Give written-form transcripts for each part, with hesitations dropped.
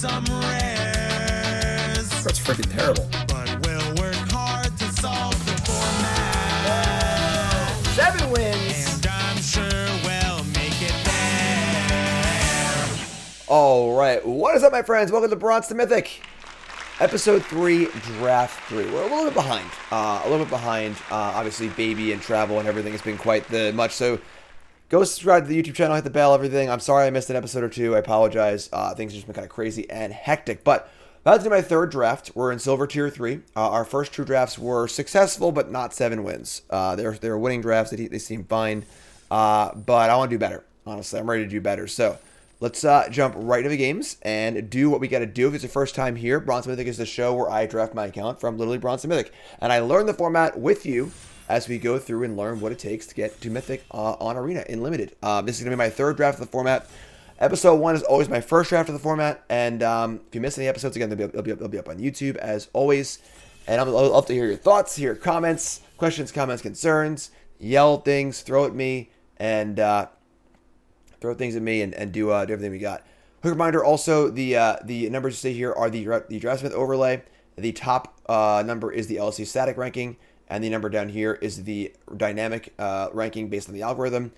some rares. That's freaking terrible. But we'll work hard to solve the format. 7 wins. And I'm sure we'll make it there. All right, what is up, my friends? Welcome to Bronze to Mythic, episode 3, draft 3. We're a little bit behind. Obviously, baby and travel and everything has been quite the much. So, go subscribe to the YouTube channel, hit the bell, everything. I'm sorry I missed an episode or two. I apologize. Things have just been kind of crazy and hectic. But about to do my third draft. We're in Silver Tier 3. Our first 2 drafts were successful, but not 7 wins. They're winning drafts. They seem fine. But I want to do better. Honestly, I'm ready to do better. So, let's jump right into the games and do what we got to do. If it's your first time here, Bronze Mythic is the show where I draft my account from literally Bronze Mythic. And I learn the format with you as we go through and learn what it takes to get to Mythic on Arena in Limited. This is going to be my third draft of the format. Episode 1 is always my first draft of the format. And if you miss any episodes, again, they'll be up on YouTube as always. And I'd love to hear your thoughts, hear your comments, questions, comments, concerns. Yell things, throw at me, and throw things at me and do everything we got. Quick reminder also, the numbers you see here are the DraftSmith overlay. The top number is the LC static ranking, and the number down here is the dynamic ranking based on the algorithm.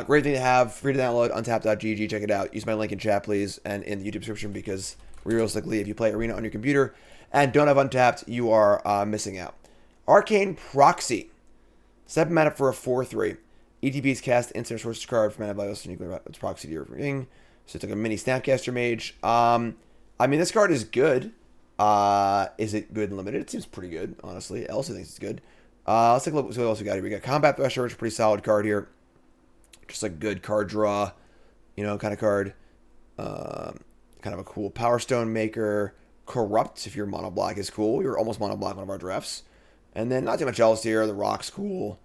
Great thing to have, free to download, untapped.gg, check it out. Use my link in chat, please, and in the YouTube description, because realistically, if you play Arena on your computer and don't have Untapped, you are missing out. Arcane Proxy. 7 mana for a 4/3. ETB's cast instant source card for mana value, so you can its proxy to your ring. So it's like a mini Snapcaster Mage. I mean, this card is good. Is it good and limited? It seems pretty good, honestly. I also think it's good. Let's take a look at what else we got here. We got Combat Thresher, which is a pretty solid card here. Just a good card draw, kind of card. Kind of a cool Power Stone Maker. Corrupt, if you're mono black, is cool. You're almost mono black one of our drafts. And then not too much else here. The Rock's cool.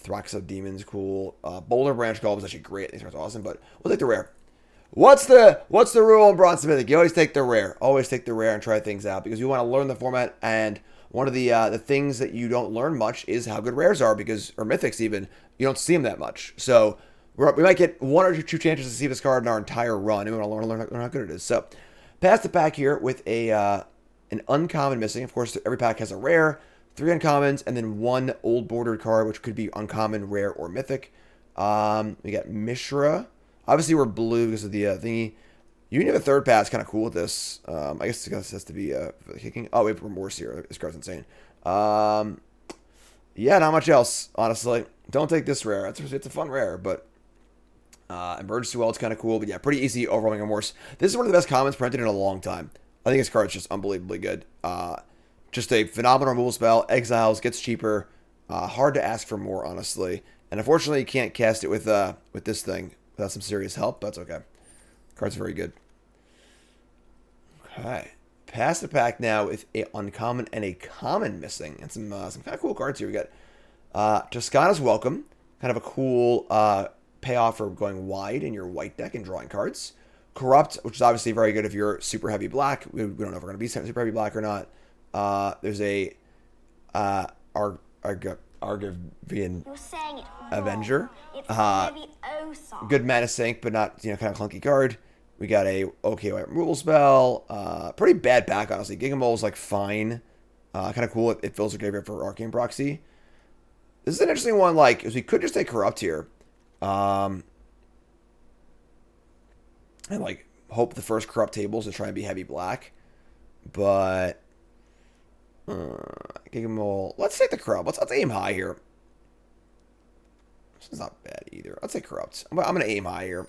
Thrax of Demons, cool. Boulder Branch Golem is actually great. These are awesome, but we'll take the rare. What's the rule in Bronze Mythic? You always take the rare. Always take the rare and try things out because you want to learn the format. And one of the things that you don't learn much is how good rares are, or mythics even, you don't see them that much. So we might get 1 or 2 chances to see this card in our entire run, and we want to learn how good it is. So pass the pack here with an uncommon missing. Of course, every pack has a rare. 3 uncommons, and then 1 old bordered card, which could be uncommon, rare, or mythic. We got Mishra. Obviously, we're blue because of the thingy. You can have a third pass, kind of cool with this. I guess this has to be for the kicking. Oh, we have Remorse here. This card's insane. Yeah, not much else, honestly. Don't take this rare. It's a fun rare, but Emergency Well, it's kind of cool. But yeah, pretty easy overwhelming Remorse. This is one of the best commons printed in a long time. I think this card's just unbelievably good. Just a phenomenal removal spell. Exiles, gets cheaper. Hard to ask for more, honestly. And unfortunately, you can't cast it with this thing without some serious help. But that's okay. Card's very good. Okay. Pass the pack now with a uncommon and a common missing. And some kind of cool cards here. We got Toscana's Welcome. Kind of a cool payoff for going wide in your white deck and drawing cards. Corrupt, which is obviously very good if you're super heavy black. We don't know if we're going to be super heavy black or not. There's a Argivian Avenger. Good mana sink, but not kind of clunky card. We got a okay white removal spell. Pretty bad back, honestly. Gigamole is like fine. Kind of cool. It fills a graveyard for Arcane Proxy. This is an interesting one. Like, we could just take Corrupt here, and like hope the first Corrupt tables to try and be heavy black, but. Gigamole. Let's take the Corrupt. Let's aim high here. This is not bad either. Let's say Corrupt. I'm gonna aim high here.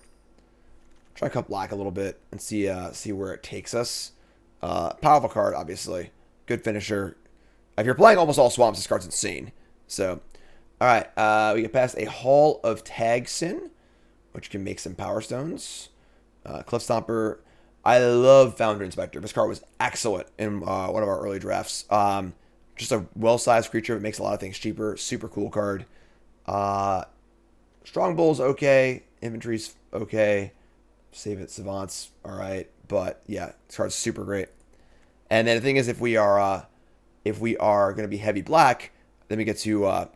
Try to cut black a little bit and see where it takes us. Powerful card, obviously. Good finisher. If you're playing almost all swamps, this card's insane. So, all right. We get past a Hall of Tagsin, which can make some Power Stones. Cliff Stomper. I love Founder Inspector. This card was excellent in one of our early drafts. Just a well-sized creature. It makes a lot of things cheaper. Super cool card. Strong Bull's okay. Inventory's okay. Save It Savant's all right. But yeah, this card's super great. And then the thing is, if we are going to be heavy black, then we get to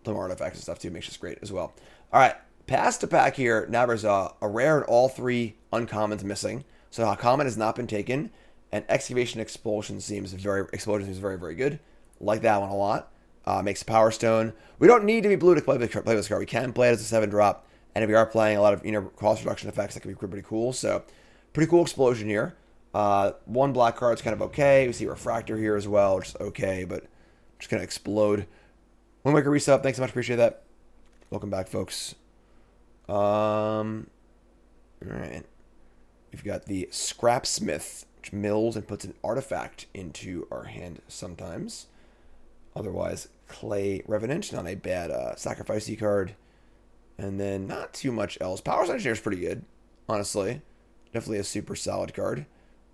play more artifacts and stuff too. Makes us great as well. All right. Past the pack here, now there's a rare and all 3 uncommons missing. So a common has not been taken. And Excavation Explosion seems very, very good. Like that one a lot. Makes a Power Stone. We don't need to be blue to play this card. We can play it as a 7-drop. And if we are playing a lot of cost reduction effects, that can be pretty cool. So, pretty cool explosion here. 1 black card is kind of okay. We see Refractor here as well, which is okay, but just going to explode. Windwaker resub. Thanks so much. Appreciate that. Welcome back, folks. All right. We've got the Scrapsmith, which mills and puts an artifact into our hand sometimes. Otherwise, Clay Revenant, not a bad sacrificey card. And then not too much else. Powers Engineer is pretty good, honestly. Definitely a super solid card.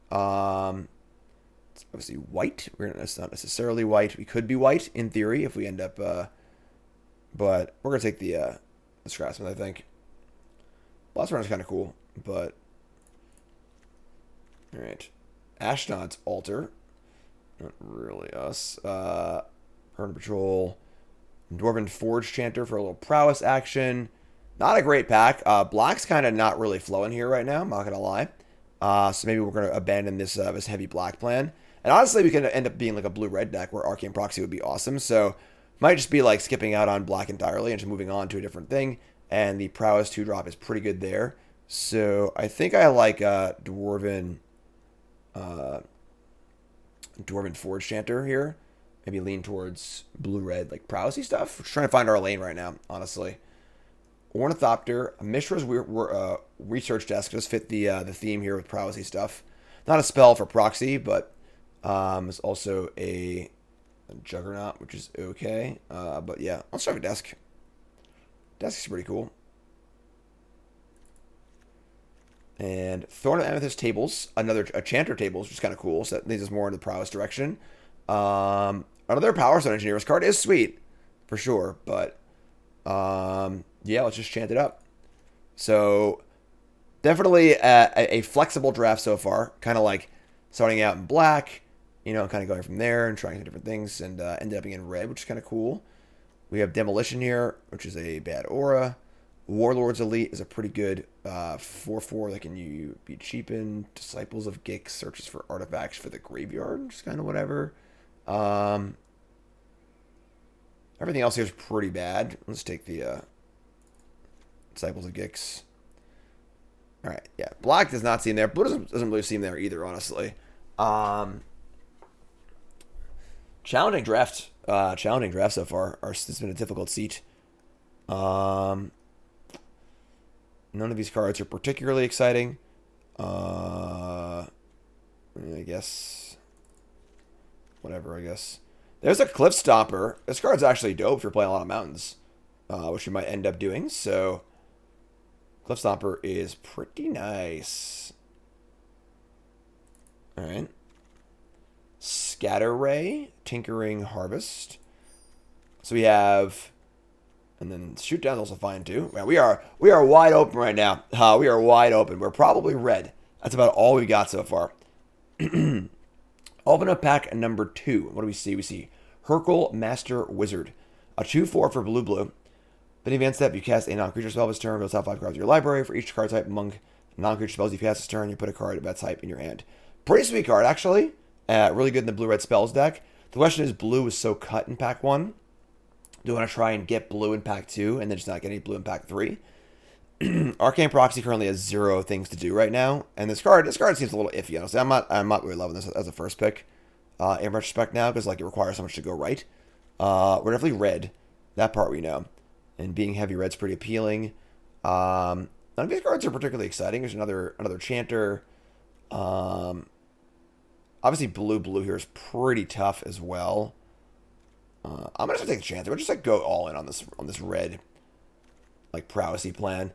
It's obviously white. It's not necessarily white. We could be white in theory if we end up. But we're gonna take the Scrapsmith, I think. Last round is kind of cool, but all right. Ashnod's Altar. Not really us. Burn Patrol. Dwarven Forge Chanter for a little prowess action. Not a great pack. Black's kind of not really flowing here right now, I'm not going to lie. So maybe we're going to abandon this this heavy black plan. And honestly, we can end up being like a blue-red deck where Arcane Proxy would be awesome. So might just be like skipping out on black entirely and just moving on to a different thing. And the prowess 2-drop is pretty good there. So I think I like Dwarven Forge Chanter here. Maybe lean towards blue-red, like prowessy stuff. We're just trying to find our lane right now, honestly. Ornithopter, Mishra's research desk does fit the theme here with prowessy stuff. Not a spell for proxy, but it's also a Juggernaut, which is okay. But yeah, let's try a desk. Desk is pretty cool. And Thorn of Amethyst tables, a Chanter tables, which is kind of cool. So that leads us more into the prowess direction. Another Power Stone Engineer's card is sweet, for sure. But yeah, let's just chant it up. So definitely a flexible draft so far. Kind of like starting out in black, kind of going from there and trying different things, and ended up being in red, which is kind of cool. We have Demolition here, which is a bad aura. Warlord's Elite is a pretty good 4/4 that can you be cheapened. Disciples of Gix searches for artifacts for the graveyard, just kind of whatever. Everything else here is pretty bad. Let's take the Disciples of Gix. All right, yeah. Black does not seem there. Blue doesn't really seem there either, honestly. Challenging draft so far. It's been a difficult seat. None of these cards are particularly exciting. I guess. Whatever, I guess. There's a Cliff Stomper. This card's actually dope if you're playing a lot of mountains, which you might end up doing. So, Cliff Stomper is pretty nice. All right. Scatter Ray, Tinkering Harvest. So we have, and then Shoot Down is also fine too. Man, we are wide open right now. We are wide open. We're probably red. That's about all we got so far. Open up pack number 2. What do we see? We see Hercule Master Wizard, a 2/4 for blue. Then advanced step, you cast a non-creature spell this turn. Go top 5 cards of your library. For each card type among non-creature spells you cast this turn, you put a card of that type in your hand. Pretty sweet card, actually. Really good in the blue-red spells deck. The question is, blue is so cut in pack 1. Do you want to try and get blue in pack 2 and then just not get any blue in pack 3? Arcane Proxy currently has 0 things to do right now, and this card seems a little iffy. Honestly, I'm not really loving this as a first pick in retrospect now, because like it requires so much to go right. We're definitely red. That part we know, and being heavy red's pretty appealing. None of these cards are particularly exciting. There's another Chanter. Obviously blue here is pretty tough as well. I'm gonna just take the Chanter. We'll just like go all in on this red, like prowessy plan.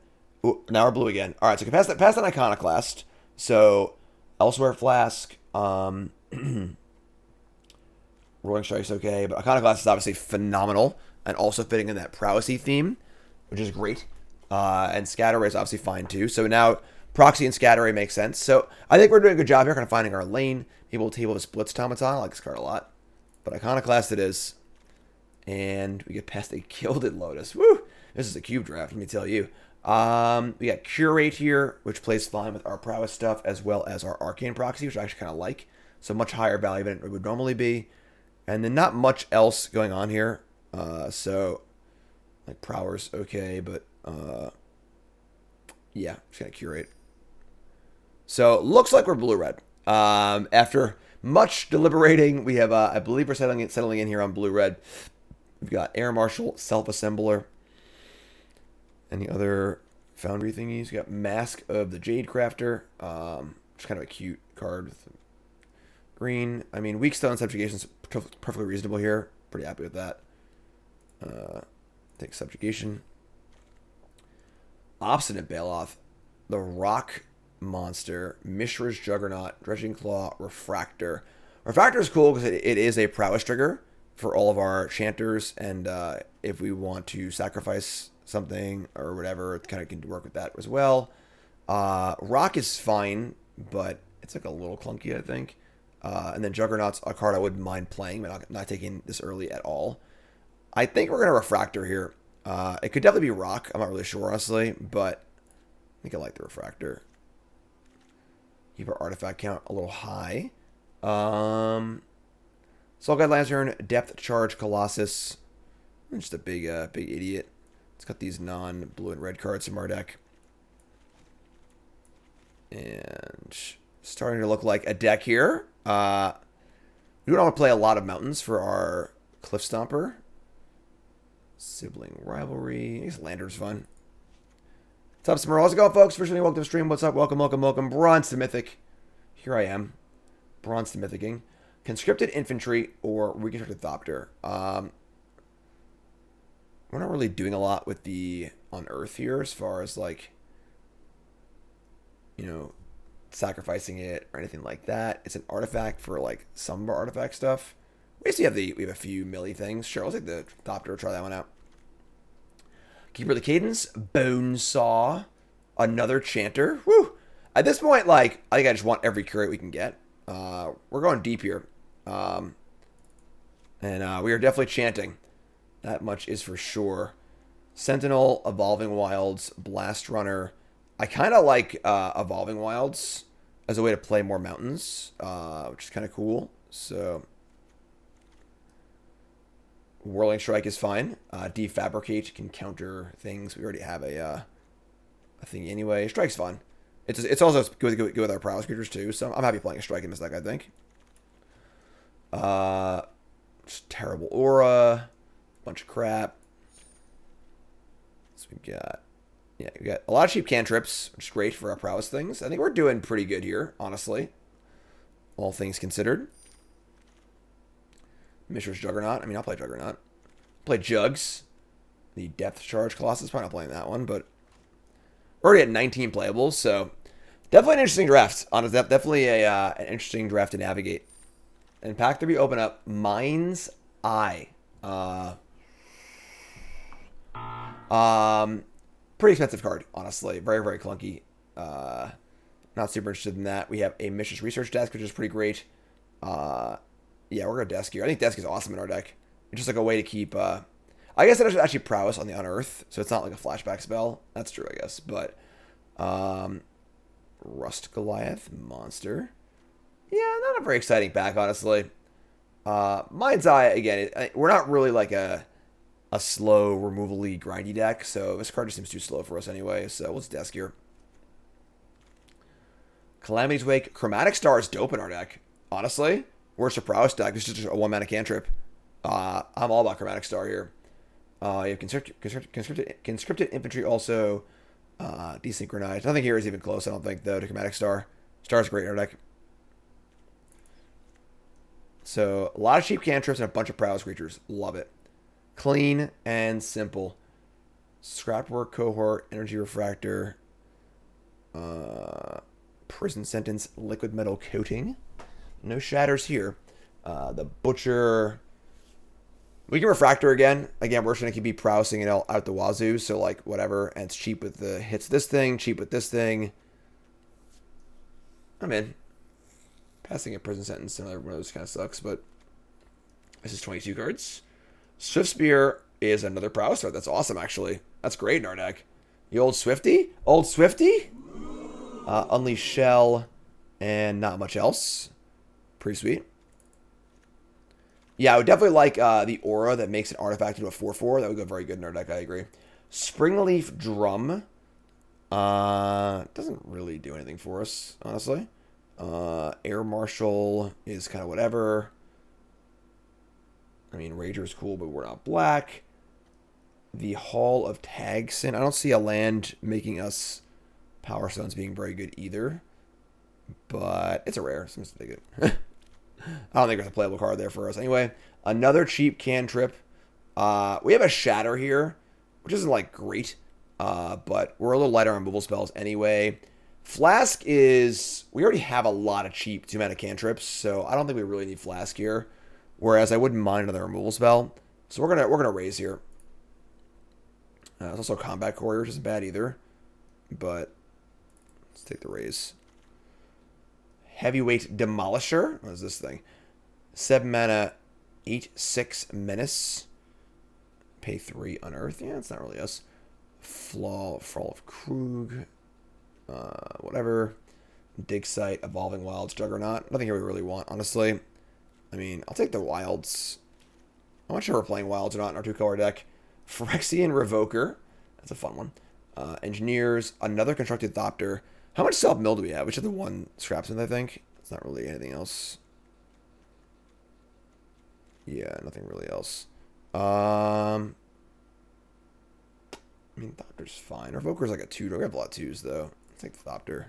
Ooh, now we're blue again. All right, so we can pass that Iconoclast. So Elsewhere Flask, Rolling Strike's okay, but Iconoclast is obviously phenomenal and also fitting in that prowessy theme, which is great. And Scatter Ray is obviously fine too. So now Proxy and Scatter Ray make sense. So I think we're doing a good job here, kind of finding our lane. Able to table the Splits Automaton. I like this card a lot, but Iconoclast it is. And we get past a Gilded Lotus. Woo! This is a cube draft, let me tell you. We got Curate here, which plays fine with our prowess stuff, as well as our Arcane Proxy, which I actually kind of like. So much higher value than it would normally be. And then not much else going on here. So, like, Prowler's okay, but, yeah, just gonna Curate. So, looks like we're blue-red. After much deliberating, we have, I believe we're settling in here on blue-red. We've got Air Marshal, Self-Assembler. Any other Foundry thingies? We got Mask of the Jade Crafter. Just kind of a cute card with green. I mean, Weak Stone Subjugation's perfectly reasonable here. Pretty happy with that. Take Subjugation. Obstinate Bailoff. The Rock Monster. Mishra's Juggernaut. Dredging Claw. Refractor. Refractor is cool because it is a prowess trigger for all of our chanters, and if we want to sacrifice something or whatever, it kind of can work with that as well. Rock is fine, but it's like a little clunky, I think. And then Juggernaut's a card I wouldn't mind playing, but not taking this early at all. I think we're going to Refractor here. It could definitely be Rock. I'm not really sure, honestly, but I think I like the Refractor. Keep our artifact count a little high. Soul Guide Lantern, Depth Charge Colossus. I'm just a big idiot. It's got these non-blue and red cards from our deck. And starting to look like a deck here. We don't want to play a lot of mountains for our Cliff Stomper. Sibling Rivalry. I guess Lantern's fun. What's up, Smurl? How's it going, folks? First, welcome to the stream. What's up? Welcome, welcome, welcome. Bronze to Mythic. Here I am. Bronze to Mythicing. Conscripted Infantry or Reconstructed Thopter. We're not really doing a lot with the Unearth here as far as, like, you know, sacrificing it or anything like that. It's an artifact for, like, some of our artifact stuff. We have a few melee things. Sure, I'll take the Thopter, try that one out. Keeper of the Cadence, Bone Saw, another Chanter. Woo! At this point, like, I think I just want every curate we can get. We're going deep here. And we are definitely chanting. That much is for sure. Sentinel, Evolving Wilds, Blast Runner. I kind of like Evolving Wilds as a way to play more mountains, which is kind of cool. So, Whirling Strike is fine. Defabricate can counter things. We already have a thing anyway. Strike's fun. It's also good with our prowess creatures too. So I'm happy playing a strike in this deck, I think. Just terrible aura, bunch of crap. So we got a lot of cheap cantrips, which is great for our prowess things. I think we're doing pretty good here, honestly. All things considered. Mishra's Juggernaut. I mean, I'll play Juggernaut. Play Jugs. The Depth Charge Colossus. Probably not playing that one, but we're already at 19 playables, so definitely an interesting draft. Honestly, definitely an interesting draft to navigate. And pack 3 open up Mind's Eye. Pretty expensive card, honestly. Very, very clunky. Not super interested in that. We have a Mishra's Research Desk, which is pretty great. Yeah, we're going to Desk here. I think Desk is awesome in our deck. It's just like a way to keep... I guess it's actually prowess on the Unearth, so it's not like a flashback spell. That's true, I guess. But Rust Goliath, Monster. Yeah, not a very exciting pack, honestly. Mind's Eye, again, we're not really like a slow, removal-y, grindy deck, so this card just seems too slow for us anyway, so let's Desk here. Calamity's Wake. Chromatic Star is dope in our deck, honestly. Worst of prowess deck. This is just a 1-mana cantrip. I'm all about Chromatic Star here. You have conscripted Infantry also. Desynchronized. Nothing here is even close, I don't think, though, to Chromatic Star. Star's great in our deck. So, a lot of cheap cantrips and a bunch of prowess creatures. Love it. Clean and simple. Scrapwork Cohort, Energy Refractor, Prison Sentence, Liquid Metal Coating. No shatters here. The Butcher. We can Refractor again. Again, we're just going to keep prowessing it out the wazoo, so like whatever. And it's cheap with the hits this thing, cheap with this thing. I'm in. Passing a Prison Sentence, another one of those kind of sucks, but this is 22 cards. Swift Spear is another prowess card. That's awesome, actually. That's great in our deck. The old Swifty? Old Swifty? Unleash Shell, and not much else. Pretty sweet. Yeah, I would definitely like the aura that makes an artifact into a 4/4. That would go very good in our deck, I agree. Springleaf Drum. Doesn't really do anything for us, honestly. Air Marshal is kind of whatever. I mean, Rager is cool, but we're not black. The Hall of Tagsin. I don't see a land making us Power Stones being very good either. But it's a rare, so I'm just gonna take it. I don't think there's a playable card there for us. Anyway, another cheap cantrip. We have a Shatter here, which isn't like great. But we're a little lighter on removal spells anyway. Flask is... We already have a lot of cheap 2-mana cantrips, so I don't think we really need Flask here. Whereas I wouldn't mind another removal spell. So we're gonna raise here. There's also Combat Courier, which isn't bad either. But let's take the raise. Heavyweight Demolisher. What is this thing? 7 mana, 8/6 Menace. Pay 3 Unearth. Yeah, it's not really us. Fall of Krug. Whatever. Dig Site, Evolving Wilds, Juggernaut. Nothing here we really want, honestly. I mean, I'll take the Wilds. I'm not sure we're playing Wilds or not in our 2-color deck. Phyrexian Revoker. That's a fun one. Engineers. Another Constructed Thopter. How much self-mill do we have? We just have the one Scrapsmith, I think. It's not really anything else. Yeah, nothing really else. I mean, Thopter's fine. Revoker's like a 2. We have a lot of 2s, though. Let's take the Thopter.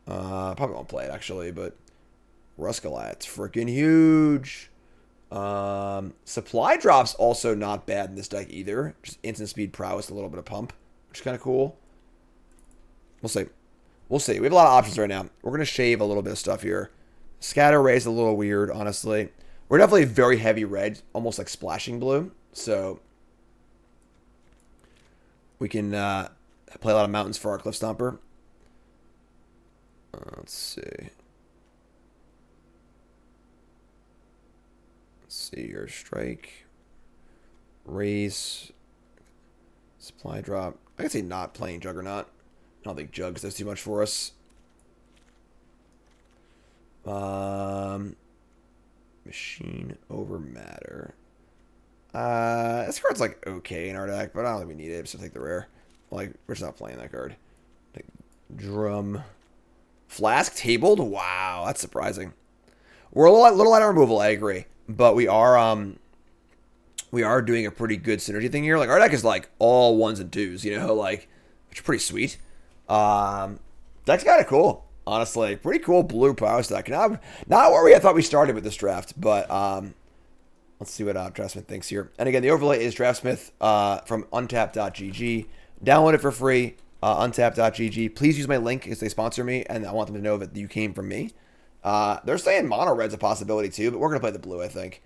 Probably won't play it, actually, but Ruscalat's freaking huge. Supply Drop's also not bad in this deck either. Just instant speed prowess, a little bit of pump, which is kind of cool. We'll see. We'll see. We have a lot of options right now. We're going to shave a little bit of stuff here. Scatter Ray is a little weird, honestly. We're definitely very heavy red, almost like splashing blue. So we can play a lot of mountains for our Cliff Stomper. Let's see. Let's see here. Strike. Raise. Supply drop. I could say not playing Juggernaut. I don't think Jugs does too much for us. Machine over Matter. This card's like okay in our deck, but I don't think we need it, so take the rare. Like, we're just not playing that card. Take Drum. Flask tabled? Wow, that's surprising. We're a little light on removal, I agree. But we are doing a pretty good synergy thing here. Like, our deck is like all 1s and 2s, you know, like, which is pretty sweet. Deck's kind of cool, honestly. Pretty cool blue power stack. Not where I thought we started with this draft, but let's see what Draftsmith thinks here. And again, the overlay is Draftsmith from untap.gg. Download it for free, untap.gg. Please use my link because they sponsor me, and I want them to know that you came from me. They're saying mono red's a possibility too, but we're going to play the blue, I think.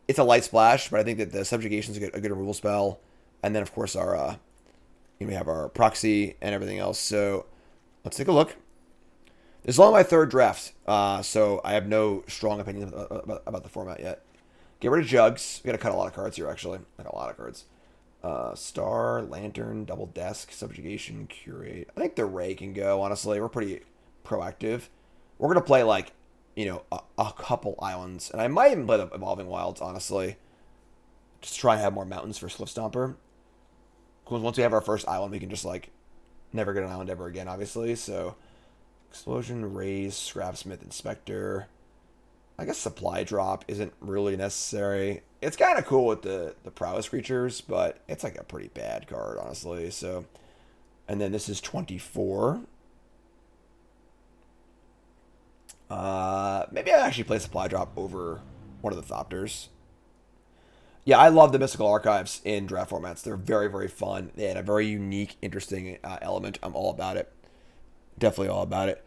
It's a light splash, but I think that the subjugation is a good removal spell. And then, of course, we have our proxy and everything else. So let's take a look. This is only my 3rd draft, so I have no strong opinion about the format yet. Get rid of Jugs. We got to cut a lot of cards here, actually. Like a lot of cards. Star, Lantern, Double Desk, Subjugation, Curate. I think the Ray can go, honestly. We're pretty proactive. We're going to play, like, you know, a couple islands. And I might even play the Evolving Wilds, honestly. Just to try and have more mountains for Cliff Stomper. Because once we have our first island, we can just, like, never get an island ever again, obviously. So, Explosion, Raise, Scrapsmith, Inspector. I guess Supply Drop isn't really necessary. It's kind of cool with the prowess creatures, but it's like a pretty bad card, honestly. So, and then this is 24. Maybe I'll actually play Supply Drop over one of the Thopters. Yeah, I love the Mystical Archives in draft formats. They're very, very fun. They had a very unique, interesting element. I'm all about it. Definitely all about it.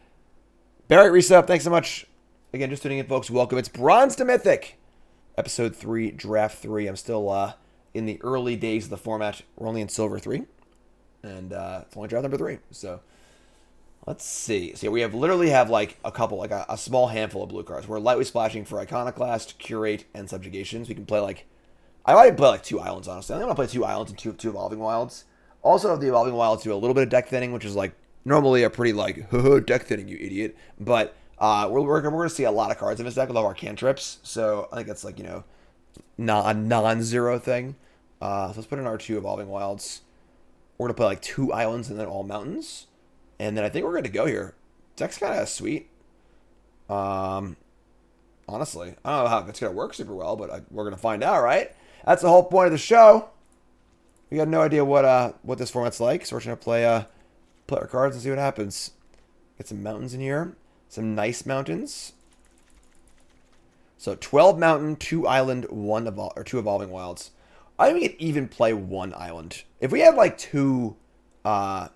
Barrett Resub, thanks so much. Again, just tuning in, folks. Welcome. It's Bronze to Mythic. Episode 3, Draft 3. I'm still in the early days of the format. We're only in Silver 3. And it's only draft number 3. So, let's see. So, we literally have like a couple, like a small handful of blue cards. We're lightly splashing for Iconoclast, Curate, and Subjugations. We can play like... I might play like 2 islands, honestly. I think I'm going to play 2 islands and two Evolving Wilds. Also, the Evolving Wilds do a little bit of deck thinning, which is like normally a pretty like deck thinning, you idiot. But we're going to see a lot of cards in this deck with all our cantrips. So I think that's like, a non-zero thing. So let's put in our 2 Evolving Wilds. We're going to play like 2 islands and then all mountains. And then I think we're good to go here. Deck's kind of sweet. Honestly, I don't know how it's going to work super well, but we're going to find out, right? That's the whole point of the show. We got no idea what this format's like, so we're going to play our cards and see what happens. Get some mountains in here. Some nice mountains. So 12 mountain, 2 island, 2 Evolving Wilds. I think we could even play 1 island. If we had like 2 Cliff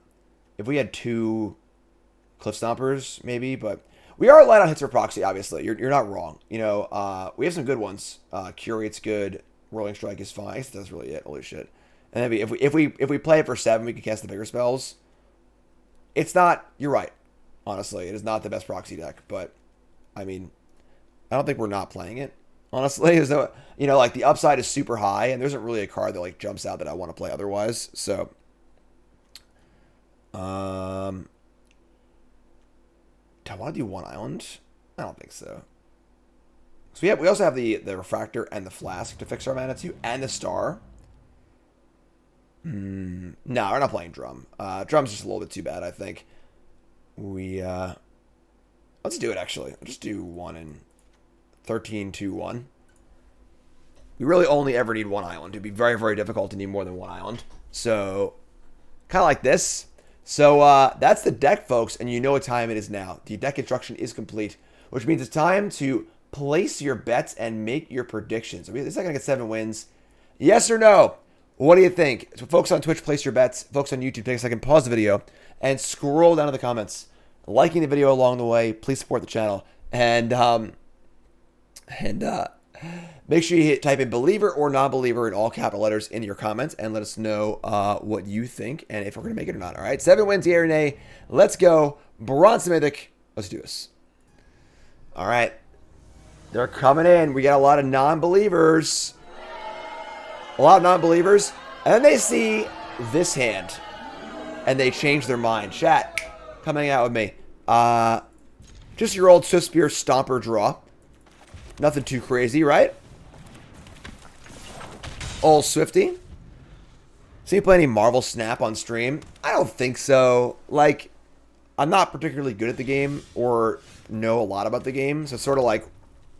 Stompers, maybe, but we are light on hits for proxy, obviously. You're not wrong. We have some good ones. Curate's good. Rolling Strike is fine. I guess that's really it. Holy shit. And then if we play it for 7, we can cast the bigger spells. It's not. You're right. Honestly, it is not the best proxy deck, but I mean, I don't think we're not playing it. Honestly, there's no, like the upside is super high, and there isn't really a card that like jumps out that I want to play otherwise. So, do I want to do 1 island? I don't think so. So we also have the refractor and the flask to fix our mana too, and the star. No, we're not playing drum. Drum's just a little bit too bad, I think. Let's do it actually. I'll just do 1 and 13, 2, 1. We really only ever need 1 island. It'd be very, very difficult to need more than 1 island. So, kind of like this. So, that's the deck, folks, and you know what time it is now. The deck construction is complete, which means it's time to place your bets and make your predictions. Is that going to get 7 wins? Yes or no? What do you think? So folks on Twitch, place your bets. Folks on YouTube, take a second, pause the video, and scroll down to the comments. Liking the video along the way. Please support the channel. And make sure you type in believer or non-believer in all capital letters in your comments and let us know what you think and if we're going to make it or not. All right, 7 wins here, Nay. Let's go. Bronze to Mythic. Let's do this. All right. They're coming in. We got a lot of non-believers. And then they see this hand. And they change their mind. Chat, come hang out with me. Just your old Swiftspear Stomper draw. Nothing too crazy, right? Old Swifty. See you play any Marvel Snap on stream? I don't think so. Like, I'm not particularly good at the game or know a lot about the game. So it's sort of like,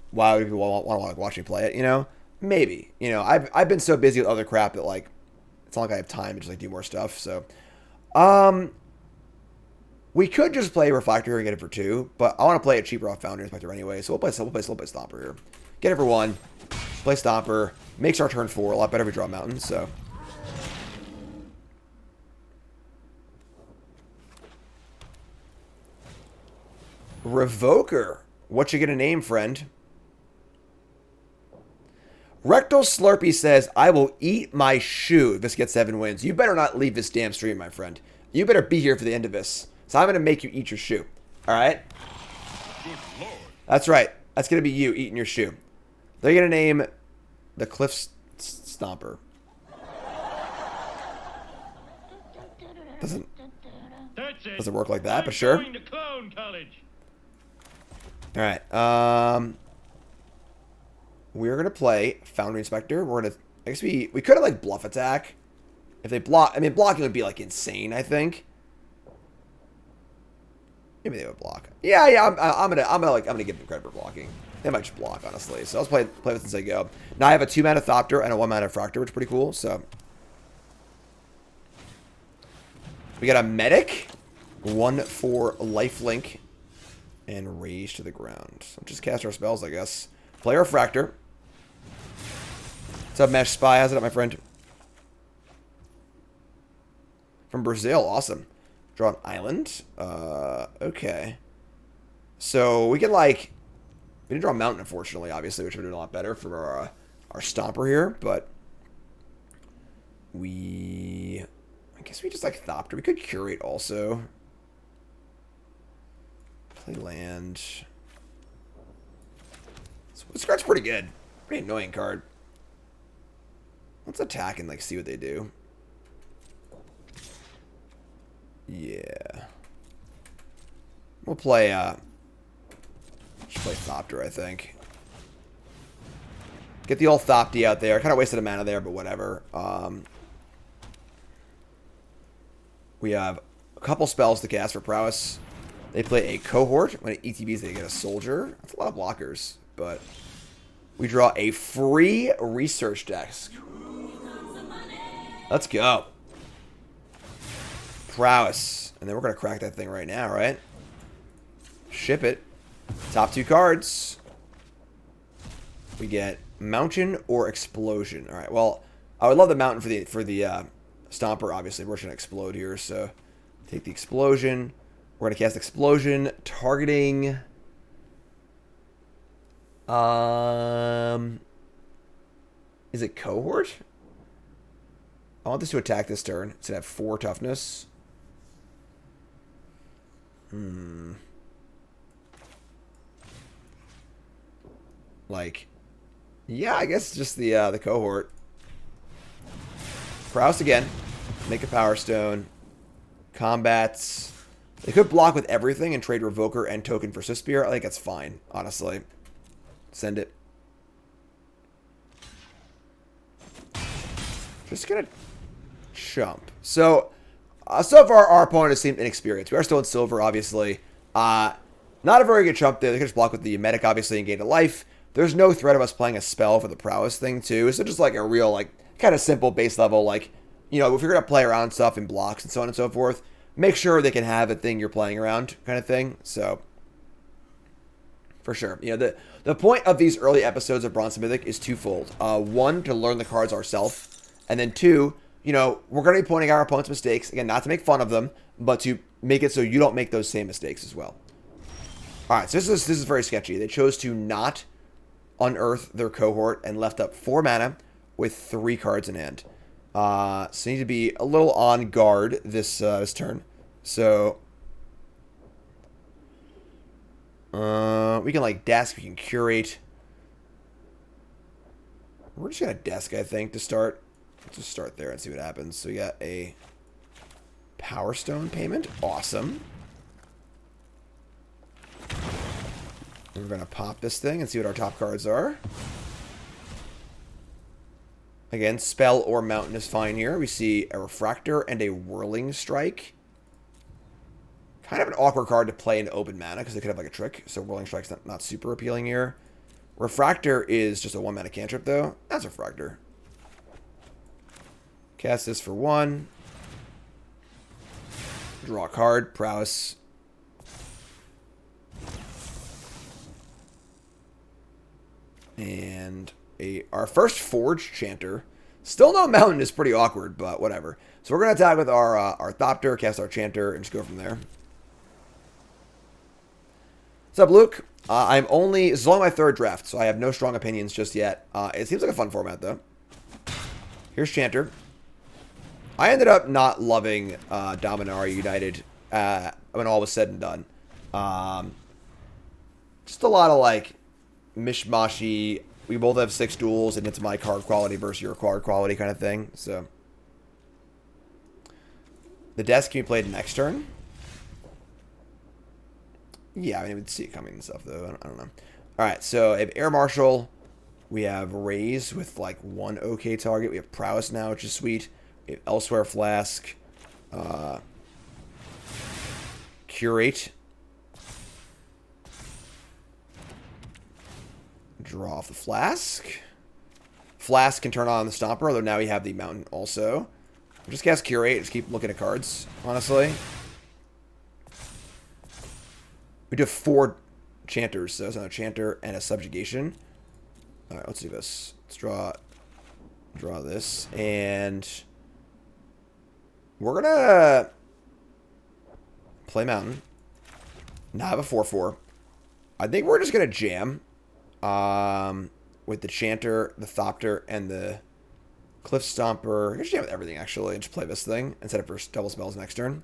why would people want to watch me play it, Maybe. I've been so busy with other crap that, like, it's not like I have time to just, like, do more stuff. So, we could just play Refractor here and get it for 2, but I want to play it cheaper off Foundry Inspector anyway, so we'll play Stomper here. Get it for 1, play Stomper, makes our turn 4 a lot better if we draw Mountains, so. Revoker. What you gonna name, friend? Rectal Slurpee says, I will eat my shoe if this gets 7 wins. You better not leave this damn stream, my friend. You better be here for the end of this. So I'm going to make you eat your shoe. All right? That's right. That's going to be you eating your shoe. They're going to name the Cliff Stomper. Doesn't work like that, but sure. All right. We're going to play Foundry Inspector. We're going to, I guess we could have like bluff attack. If they block, I mean, blocking would be like insane, I think. Maybe they would block. Yeah, I'm gonna give them credit for blocking. They might just block, honestly. So let's play with since they go. Now I have a 2-mana Thopter and a 1-mana Fractor, which is pretty cool. So we got a Medic, 1 for Lifelink, and Rage to the ground. So just cast our spells, I guess. Play our Fractor. What's up, Mesh Spy? How's it up, my friend? From Brazil, awesome. Draw an island. Okay. So we can we didn't draw a mountain, unfortunately, obviously, which would have been a lot better for our Stomper here, but I guess we just Thopter. We could Curate also. Play land. This card's pretty good. Pretty annoying card. Let's attack and see what they do. Yeah. We'll play, just play Thopter, I think. Get the old Thopty out there. Kind of wasted a mana there, but whatever. We have a couple spells to cast for prowess. They play a cohort. When it ETBs, they get a soldier. That's a lot of blockers, but we draw a free research desk. Let's go. Prowess. And then we're going to crack that thing right now, right? Ship it. Top 2 cards. We get Mountain or Explosion. All right, well, I would love the Mountain for the Stomper, obviously. We're just going to explode here, so take the Explosion. We're going to cast Explosion, targeting... Is it Cohort? I want this to attack this turn. It's going to have 4 toughness. Like, yeah, I guess just the Cohort. Prowess again. Make a Power Stone. Combats. They could block with everything and trade Revoker and Token for Swift Spear. I think that's fine, honestly. Send it. Just gonna chump. So, so far our opponent has seemed inexperienced. We are still in silver, obviously. Not a very good chump there. They can just block with the Medic, obviously, and gain a life. There's no threat of us playing a spell for the Prowess thing, too. So just like a real, like, kind of simple base level, like, you know, if you're going to play around stuff in blocks and so on and so forth, make sure they can have a thing you're playing around kind of thing. So, for sure. You know, the point of these early episodes of Bronze and Mythic is twofold. One, to learn the cards ourselves. And then two, you know, we're going to be pointing out our opponent's mistakes. Again, not to make fun of them, but to make it so you don't make those same mistakes as well. All right, so this is very sketchy. They chose to not unearth their Cohort and left up 4 mana with 3 cards in hand. So you need to be a little on guard this turn. So we can like desk, we can curate. We're just gonna desk, I think, to start. Let's just start there and see what happens. So we got a Power Stone payment. Awesome. And we're gonna pop this thing and see what our top cards are. Again, spell or mountain is fine here. We see a Refractor and a Whirling Strike. Kind of an awkward card to play in open mana because they could have like a trick. So Whirling Strike's not super appealing here. Refractor is just a 1 mana cantrip though. That's a Refractor. Cast this for 1. Draw a card. Prowess. And our first Forge Chanter. Still no Mountain is pretty awkward, but whatever. So we're going to attack with our Thopter, cast our Chanter, and just go from there. What's up, Luke? This is only my 3rd draft, so I have no strong opinions just yet. It seems like a fun format, though. Here's Chanter. I ended up not loving Dominaria United when all was said and done. Just a lot of, like, mishmashy. We both have 6 duels, and it's my card quality versus your card quality kind of thing. So, the desk can be played next turn. Yeah, I mean, we'd see it coming and stuff, though. I don't know. All right, so I have Air Marshal. We have Raise with, like, 1 okay target. We have Prowess now, which is sweet. We have Elsewhere Flask. Curate. Draw off the Flask. Flask can turn on the Stomper, although now we have the Mountain also. We'll just cast Curate. Just keep looking at cards, honestly. We do have 4 Chanters, so it's another Chanter and a Subjugation. All right, let's do this. Let's draw this, and we're gonna play Mountain. Not have a 4/4. I think we're just gonna jam. With the Chanter, the Thopter, and the Cliff Stomper. I can jam with everything, actually, and just play this thing instead of first double spells next turn.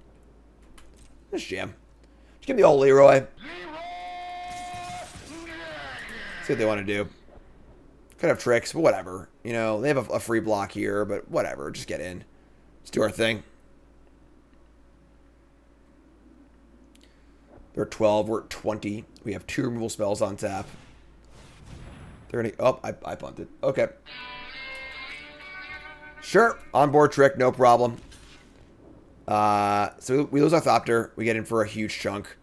Just jam. Just give me the old Leroy. See what they want to do. Could have tricks, but whatever. You know, they have a free block here, but whatever. Just get in. Let's do our thing. They're at 12. We're at 20. We have 2 removal spells on tap. They're going to... Oh, I punted. Okay. Sure. Onboard trick. No problem. So we lose our Thopter. We get in for a huge chunk.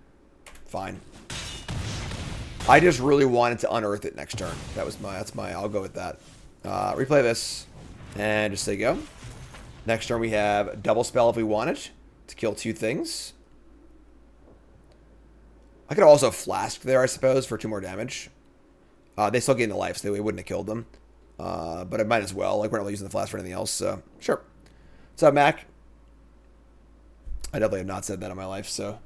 Fine. I just really wanted to unearth it next turn. That's my, I'll go with that. Replay this. And just say go. Next turn we have double spell if we want it. To kill 2 things. I could also flask there, I suppose, for 2 more damage. They still gain the life, so they wouldn't have killed them. But I might as well. Like, we're not really using the flask for anything else, so sure. What's up, Mac? I definitely have not said that in my life, so.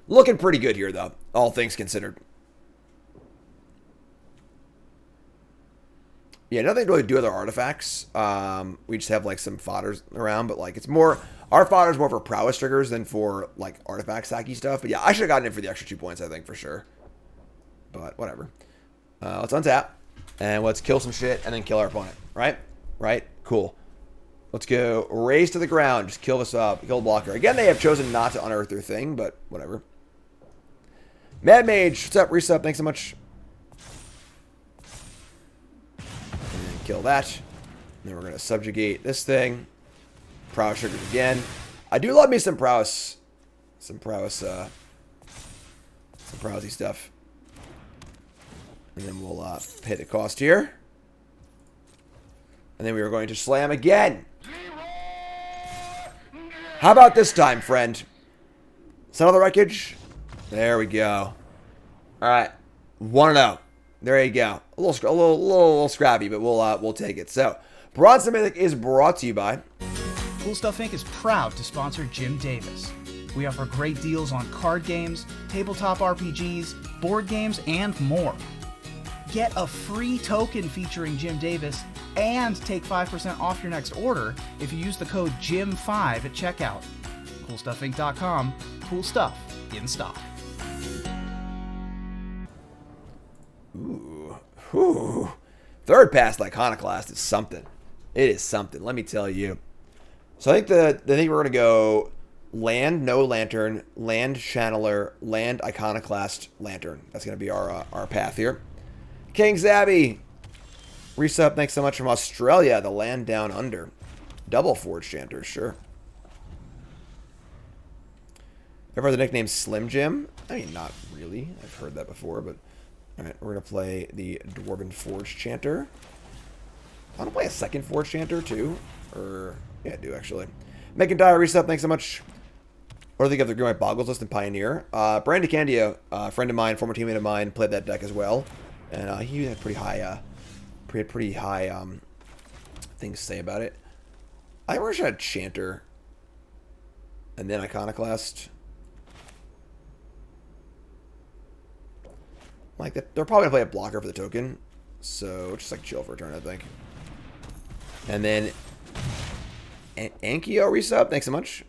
Looking pretty good here, though, all things considered. Yeah, nothing to really do with our artifacts. We just have, like, some fodders around, but, like, it's more... Our fodder's more for prowess triggers than for, like, artifact sacky stuff. But, yeah, I should have gotten it for the extra 2 points, I think, for sure. But, whatever. Let's untap. And let's kill some shit and then kill our opponent. Right? Right? Cool. Let's go raise to the ground. Just kill this up. Kill the blocker. Again, they have chosen not to unearth their thing, but whatever. Mad Mage. What's up? Resup. Thanks so much. And kill that. And then we're going to subjugate this thing. Prowess triggers again. I do love me some prowess. Some prowessy stuff. And then we'll pay the cost here. And then we are going to slam again. How about this time, friend? Settle of the Wreckage. There we go. All right. 1-0. There you go. A little scrappy, but we'll take it. So, Bronze Mythic is brought to you by... Cool Stuff Inc. is proud to sponsor Jim Davis. We offer great deals on card games, tabletop RPGs, board games, and more. Get a free token featuring Jim Davis and take 5% off your next order if you use the code JIM5 at checkout. CoolStuffInc.com. Cool stuff in stock. Ooh. Third pass Iconoclast is something. It is something, let me tell you. So I think the thing we're going to go land, no lantern, land channeler, land Iconoclast, lantern. That's going to be our path here. King Zabby. Resup, thanks so much from Australia. The land down under. Double Forge Chanter, sure. Ever the nickname Slim Jim? I mean, not really. I've heard that before, but... Alright, we're going to play the Dwarven Forge Chanter. I want to play a second Forge Chanter, too. Or... Yeah, I do, actually. McIntyre, resup, thanks so much. What do you think of the Green White Boggles list and Pioneer? Brandy Candia, a friend of mine, former teammate of mine, played that deck as well. And he had pretty high things to say about it. I wish I had Chanter. And then Iconoclast. Like, they're probably going to play a blocker for the token. So, just like chill for a turn, I think. And then... Ankyo resub, thanks so much.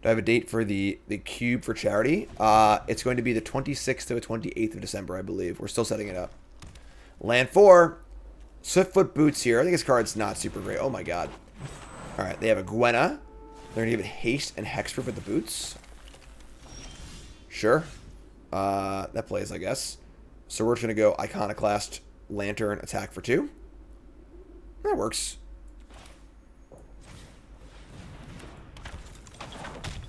Do I have a date for the cube for charity? It's going to be the 26th to the 28th of December, I believe. We're still setting it up. Land 4. Swiftfoot Boots here. I think this card's not super great. Oh my god. Alright, they have a Gwenna. They're going to give it haste and hexproof with the boots. Sure. That plays, I guess. So we're just going to go Iconoclast, Lantern, attack for 2. That works.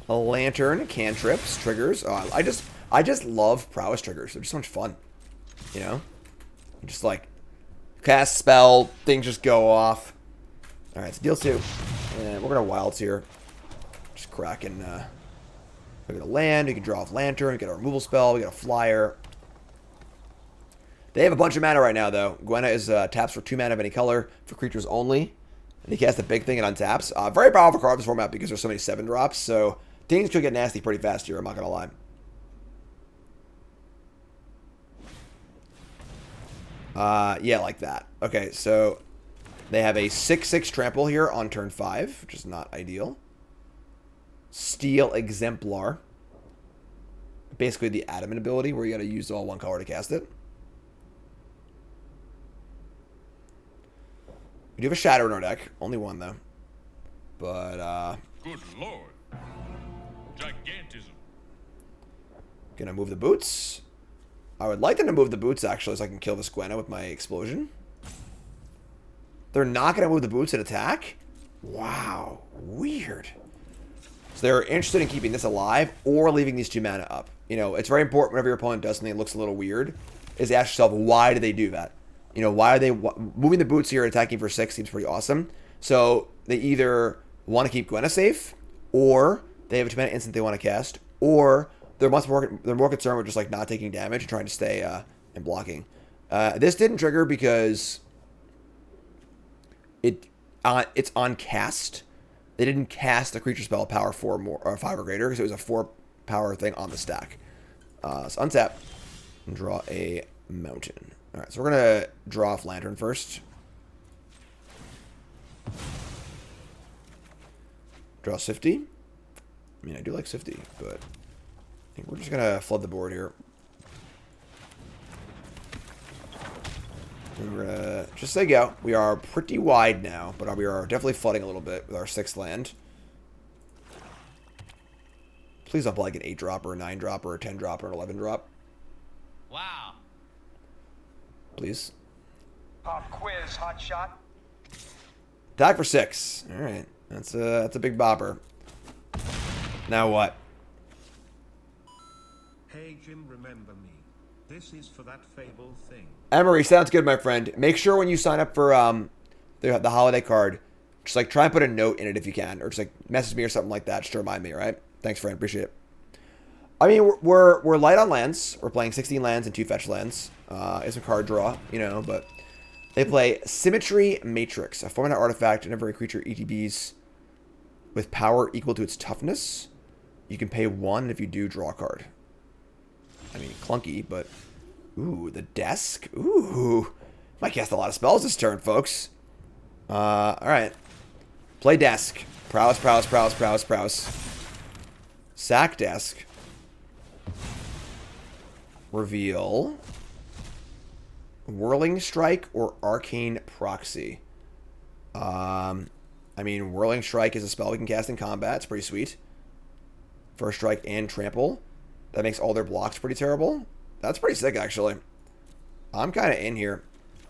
A Lantern, cantrips, triggers. Oh, I just love prowess triggers. They're just so much fun. You know? Just like cast spell, things just go off. Alright, so deal 2. And we're gonna wilds here. Just cracking we got a land, we can draw off Lantern, we got a removal spell, we got a flyer. They have a bunch of mana right now though. Gwenna is taps for 2 mana of any color for creatures only. And he casts a big thing and untaps. Very powerful card in this format because there's so many 7 drops, so things could get nasty pretty fast here, I'm not gonna lie. Yeah, like that. Okay, so they have a 6/6 trample here on turn 5, which is not ideal. Steel Exemplar. Basically the adamant ability where you gotta use all 1 color to cast it. We do have a Shadow in our deck. Only 1 though. But Good lord. Gigantic. Gonna move the boots. I would like them to move the boots, actually, so I can kill this Gwenna with my explosion. They're not gonna move the boots and attack? Wow. Weird. So they're interested in keeping this alive or leaving these 2 mana up. You know, it's very important whenever your opponent does something that looks a little weird, is ask yourself, why do they do that? You know, why are they... moving the boots here and attacking for 6 seems pretty awesome. So they either want to keep Gwenna safe, or they have a 2-mana instant they want to cast, or they're more concerned with just like not taking damage and trying to stay and blocking. This didn't trigger because it's on cast. They didn't cast the creature spell power 4 or 5 or greater because it was a 4 power thing on the stack. So untap and draw a mountain. All right, so we're gonna draw off Lantern first. Draw Sifty. I mean, I do like Sifty, but I think we're just gonna flood the board here. We're gonna just say go. We are pretty wide now, but we are definitely flooding a little bit with our 6th land. Please don't play like an 8-drop or a 9-drop or a 10-drop or an 11-drop. Wow. Please. Pop quiz, hot shot. Attack for 6. All right, that's a big bopper. Now what? Hey Jim, remember me. This is for that Fable thing. Emery, sounds good, my friend. Make sure when you sign up for the holiday card, just like try and put a note in it if you can, or just like message me or something like that, just to remind me. All right? Thanks, friend. Appreciate it. I mean, we're light on lands. We're playing 16 lands and 2 fetch lands. It's a card draw, you know, but they play Symmetry Matrix, a 4-mana artifact. Whenever a creature ETBs with power equal to its toughness, you can pay 1 if you do draw a card. I mean, clunky, but... Ooh, the desk? Ooh. Might cast a lot of spells this turn, folks. Alright. Play desk. Prowess, prowess, prowess, prowess, prowess. Sack desk. Reveal. Whirling Strike or Arcane Proxy. I mean, Whirling Strike is a spell we can cast in combat. It's pretty sweet. First Strike and Trample. That makes all their blocks pretty terrible. That's pretty sick, actually. I'm kind of in here.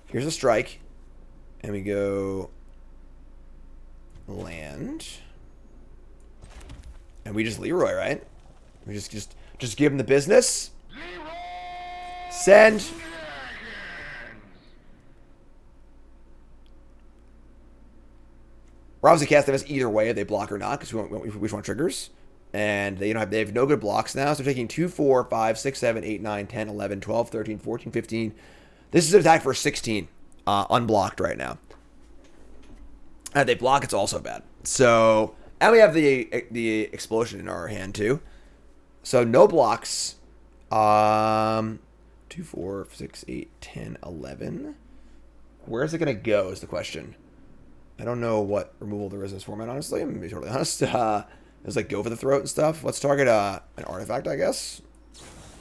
Here's a strike. And we go... land. And we just Leroy, right? We just give him the business. Send. We're obviously casting this either way if they block or not, because we want triggers. And they have no good blocks now, so they're taking 2, 4, 5, 6, 7, 8, 9, 10, 11, 12, 13, 14, 15. This is an attack for 16, unblocked right now. And if they block, it's also bad. So, and we have the explosion in our hand too. So no blocks. 2, 4, 6, 8, 10, 11. Where is it going to go is the question. I don't know what removal there is in this format, honestly. I'm going to be totally honest. It's like go for the throat and stuff. Let's target an artifact, I guess.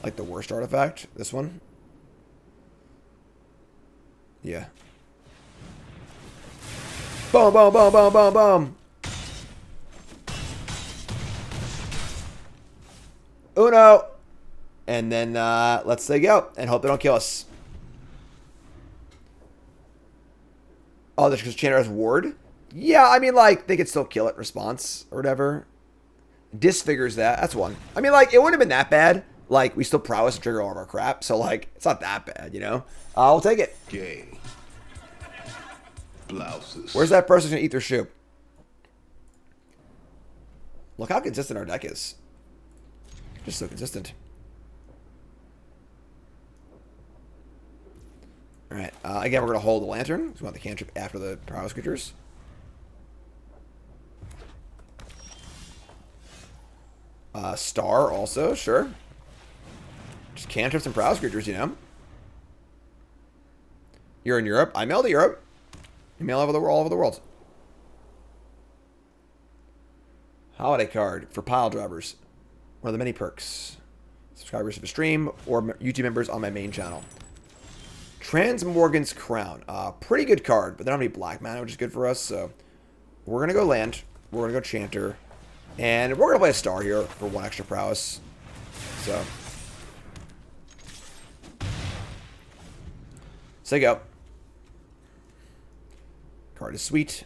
Like the worst artifact. This one. Yeah. Boom, boom, boom, boom, boom, boom. Uno. And then let's say go. And hope they don't kill us. Oh, that's because Chandra has ward? Yeah, I mean, like, they could still kill it response or whatever. Disfigures that. That's one. I mean, like, it wouldn't have been that bad. Like, we still prowess to trigger all of our crap. So, like, it's not that bad, you know? I'll take it. Gay. Blouses. Where's that person going to eat their shoe? Look how consistent our deck is. Just so consistent. Alright. Again, we're going to hold the lantern. So we want the cantrip after the prowess creatures. Star also, sure. Just cantrips and prowess creatures, you know. You're in Europe. I mail to Europe. You mail all over the world. Holiday card for pile drivers. One of the many perks. Subscribers to the stream or YouTube members on my main channel. Transmorgan's Crown. Pretty good card, but they don't have any black mana, which is good for us. So we're going to go land. We're going to go Chanter. And we're going to play a Star here for 1 extra prowess. So So go. Card is sweet.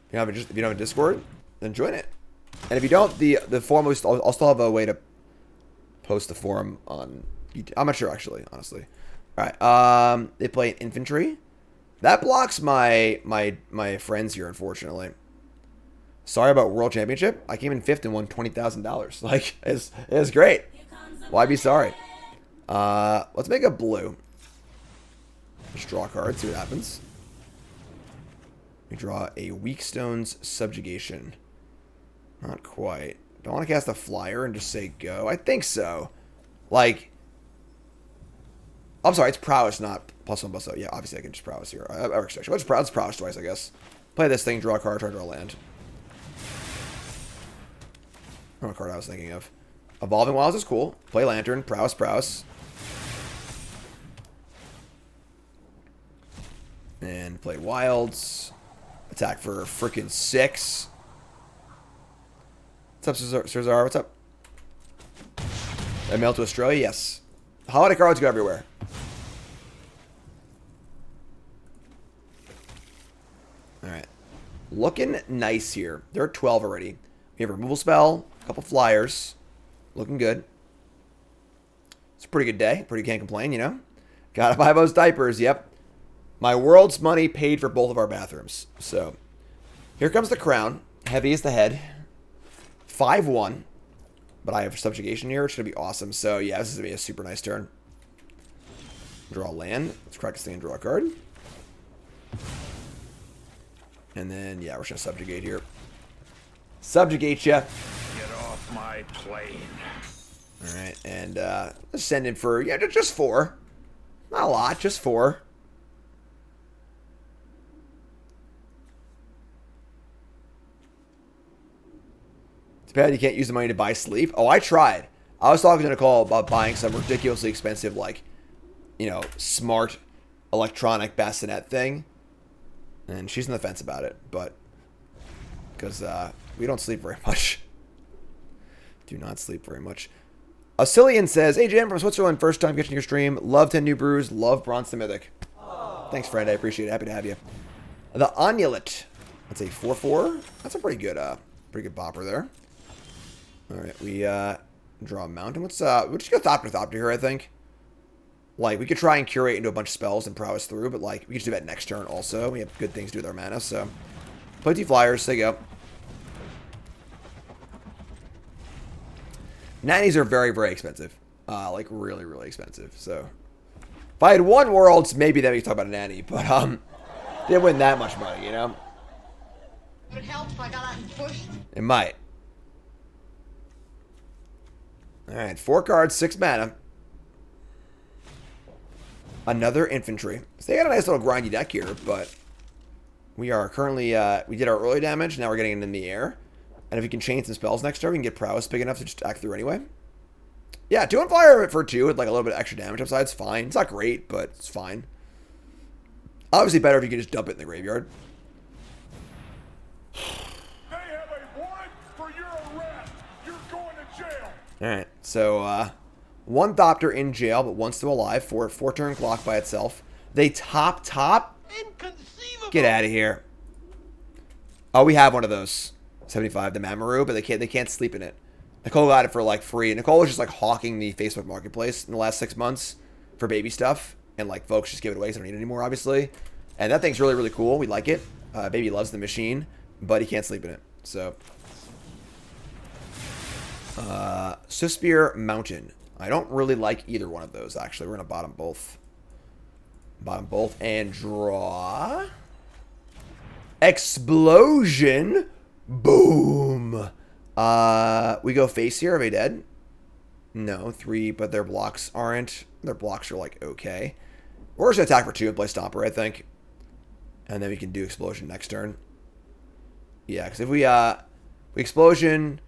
If you don't have a Discord, then join it. And if you don't, the forum, I'll still have a way to post the forum on YouTube. I'm not sure, actually, honestly. All right. They play infantry. That blocks my friends here, unfortunately. Sorry about World Championship. I came in 5th and won $20,000. Like, it was great. Why be sorry? Let's make a blue. Just draw a card, see what happens. We draw a Weak Stone's Subjugation. Not quite. Don't want to cast a flyer and just say go. I think so. Like, I'm sorry, it's prowess, not +1/+0. Yeah, obviously I can just prowess here. What's prowess twice, I guess. Play this thing, draw a card, try to draw a land. I don't know what card I was thinking of. Evolving Wilds is cool. Play Lantern, prowess. And play Wilds. Attack for freaking 6. What's up, Cesar? What's up? I mail to Australia? Yes. Holiday cards go everywhere. Alright. Looking nice here. There are 12 already. We have a removal spell, a couple flyers. Looking good. It's a pretty good day. Can't complain, you know? Gotta buy those diapers, yep. My world's money paid for both of our bathrooms. So, here comes the crown. Heavy is the head. 5-1. But I have subjugation here. It's going to be awesome. So, yeah, this is going to be a super nice turn. Draw land. Let's crack this thing and draw a card. And then, yeah, we're just going to subjugate here. Subjugate ya. Get off my plane. Alright, and let's send in for, yeah, just 4. Not a lot, just 4. It's bad you can't use the money to buy sleep. Oh, I tried. I was talking to Nicole about buying some ridiculously expensive, like, you know, smart electronic bassinet thing. And she's on the fence about it, but because we don't sleep very much. Do not sleep very much. Acilian says, hey, Jam from Switzerland, first time catching your stream. Love 10 new brews. Love Bronze to Mythic. Thanks, friend. I appreciate it. Happy to have you. The Onulet. That's a 4/4. That's a pretty good bopper there. All right, we draw a mountain. We'll just go Thopter here, I think. Like, we could try and curate into a bunch of spells and prowess through, but, like, we could just do that next turn also. We have good things to do with our mana, so. Play 2 flyers. There you go. Nannies are very, very expensive. Like, really, really expensive, so. If I had won Worlds, maybe then we could talk about a nanny, but, didn't win that much money, you know? Would it help if I got out and pushed? It might. Alright, 4 cards, 6 mana. Another infantry. So they got a nice little grindy deck here, but we are currently, we did our early damage, now we're getting it in the air. And if we can chain some spells next turn, we can get prowess big enough to just act through anyway. Yeah, 2 on fire for 2 with like a little bit of extra damage upside. It's fine. It's not great, but it's fine. Obviously better if you can just dump it in the graveyard. They have a warrant for your arrest. You're going to jail. Alright, so 1 Thopter in jail, but 1 still alive. 4 turn clock by itself. They top. Inconceivable. Get out of here. Oh, we have one of those. 75, the Mamoru, but they can't sleep in it. Nicole got it for like free. Nicole was just like hawking the Facebook Marketplace in the last 6 months for baby stuff, and like folks just give it away, so I don't need it anymore, obviously. And that thing's really, really cool. We like it. Baby loves the machine, but he can't sleep in it. So, Suspir Mountain. I don't really like either one of those. Actually, we're gonna bottom both. Bottom both and draw. Explosion. Boom. We go face here. Are they dead? No, 3, but their blocks aren't. Their blocks are like okay. We're just gonna attack for 2 and play Stomper, I think. And then we can do Explosion next turn. Yeah, because if we Explosion,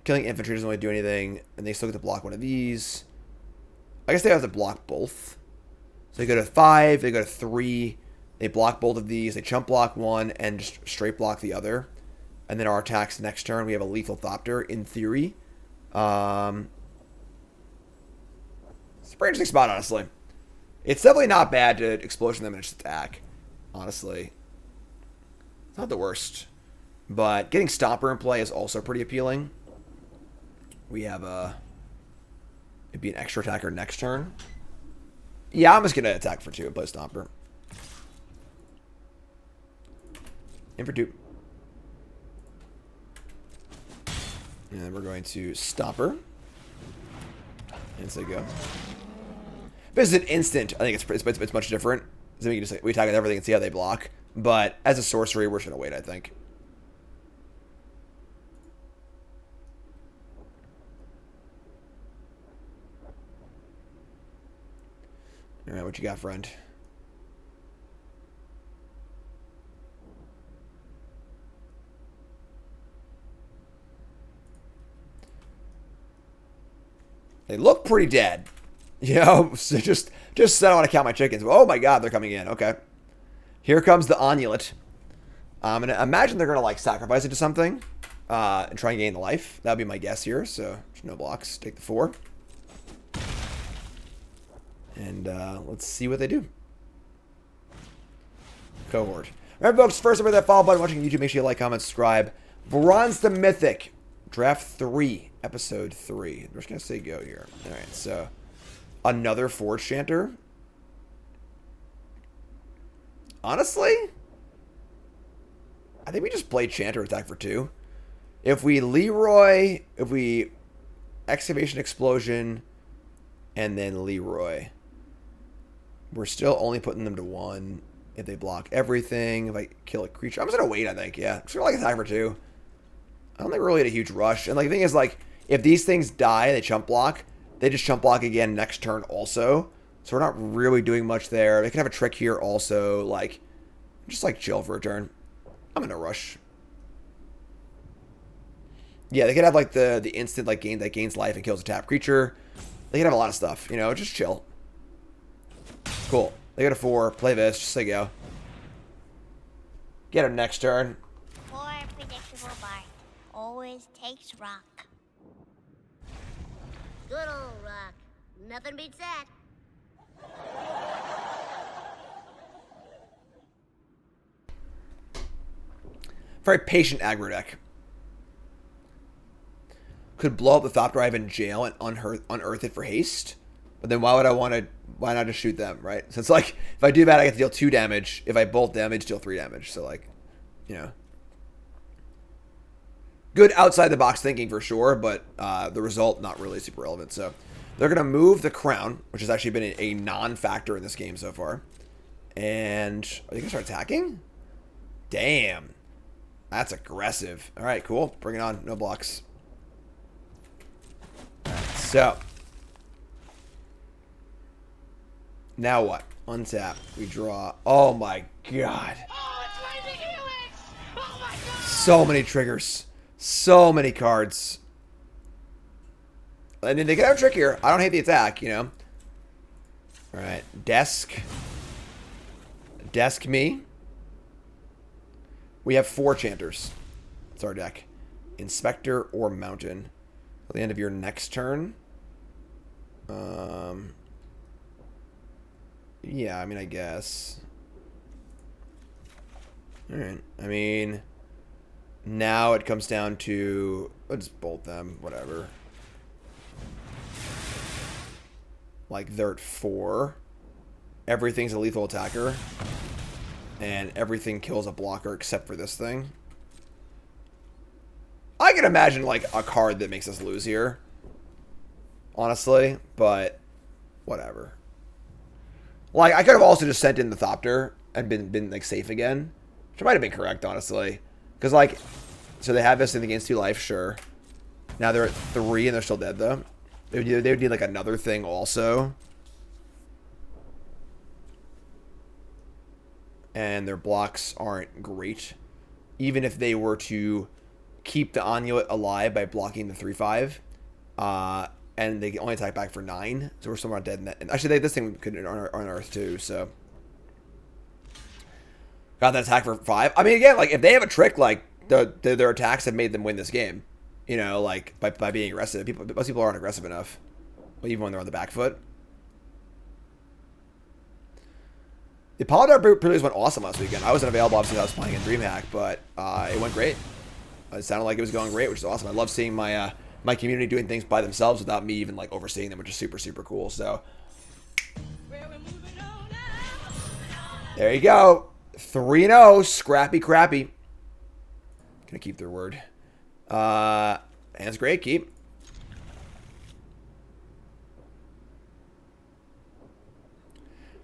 killing infantry doesn't really do anything, and they still get to block one of these. I guess they have to block both. So they go to 5, they go to 3, they block both of these, they chump block 1, and just straight block the other. And then our attacks next turn, we have a lethal Thopter, in theory. So It's a pretty interesting spot, honestly. It's definitely not bad to explosion them and just attack. Honestly. It's not the worst. But getting Stomper in play is also pretty appealing. We have it'd be an extra attacker next turn. Yeah, I'm just going to attack for 2 and play Stomper. In for 2. And then we're going to Stomper. And so go. If this is an instant, I think it's much different. So we can just we attack with everything and see how they block. But as a sorcery, we're just going to wait, I think. All right, what you got, friend? They look pretty dead. You know, so just I don't want to count my chickens. Oh my god, they're coming in. Okay. Here comes the Onulet. I'm going to imagine they're going to, like, sacrifice it to something and try and gain the life. That would be my guess here. So, no blocks. Take the 4. And let's see what they do. Cohort. Remember, folks, first remember that follow button. Watching YouTube, make sure you like, comment, subscribe. Bronze to Mythic. Draft 3. Episode 3. We're just going to say go here. All right, so another Forge Chanter. Honestly, I think we just play Chanter attack for 2. If we Leroy, if we Excavation Explosion, and then Leroy, we're still only putting them to 1 if they block everything. If I kill a creature, I'm just going to wait, I think, yeah. I'm just going to attack for 2. I don't think we're really at a huge rush. And, like, the thing is, like, if these things die and they chump block, they just chump block again next turn also. So we're not really doing much there. They can have a trick here also. Like, just, like, chill for a turn. I'm in a rush. Yeah, they could have, like, the instant, like, that gains life and kills a tapped creature. They could have a lot of stuff, you know, just chill. Cool. They got a 4. Play this. Just say go. Get him next turn. Poor predictable Bart always takes rock. Good old rock. Nothing beats that. Very patient aggro deck. Could blow up the Thought Drive in jail and unearth it for haste. But then why not just shoot them, right? So it's like, if I do that, I get to deal 2 damage. If I bolt damage, deal 3 damage. So, like, you know. Good outside the box thinking for sure, but the result not really super relevant. So they're going to move the Crown, which has actually been a non-factor in this game so far. And are they going to start attacking? Damn. That's aggressive. All right, cool. Bring it on. No blocks. All right, so now what? Untap. We draw. Oh my god. Oh, it's my Helix! Oh my god! So many triggers. So many cards. And then they can have a trick here. I don't hate the attack, you know. Alright. Desk. Desk me. We have 4 Chanters. It's our deck. Inspector or Mountain. At the end of your next turn. Yeah, I mean, I guess. Alright. I mean, now it comes down to... Let's bolt them. Whatever. Like, they're at 4. Everything's a lethal attacker. And everything kills a blocker except for this thing. I can imagine, like, a card that makes us lose here. Honestly. But, whatever. Like, I could have also just sent in the Thopter and been like, safe again. Which might have been correct, honestly. Because, like, so they have this thing against 2 life, sure. Now they're at 3 and they're still dead, though. They would need, like, another thing also. And their blocks aren't great. Even if they were to keep the Onulet alive by blocking the 3/5. And they only attack back for 9. So we're still not dead in that. And actually, this thing could unearth too, so. Got that attack for 5. I mean, again, like, if they have a trick, like, their attacks have made them win this game. You know, like, by being aggressive. Most people aren't aggressive enough. Even when they're on the back foot. The Polydar preludes went awesome last weekend. I wasn't available, obviously, I was playing in DreamHack, but it went great. It sounded like it was going great, which is awesome. I love seeing my my community doing things by themselves without me even like overseeing them, which is super, super cool. So there you go. 3-0. Scrappy crappy. Gonna keep their word. Hand's great. Keep.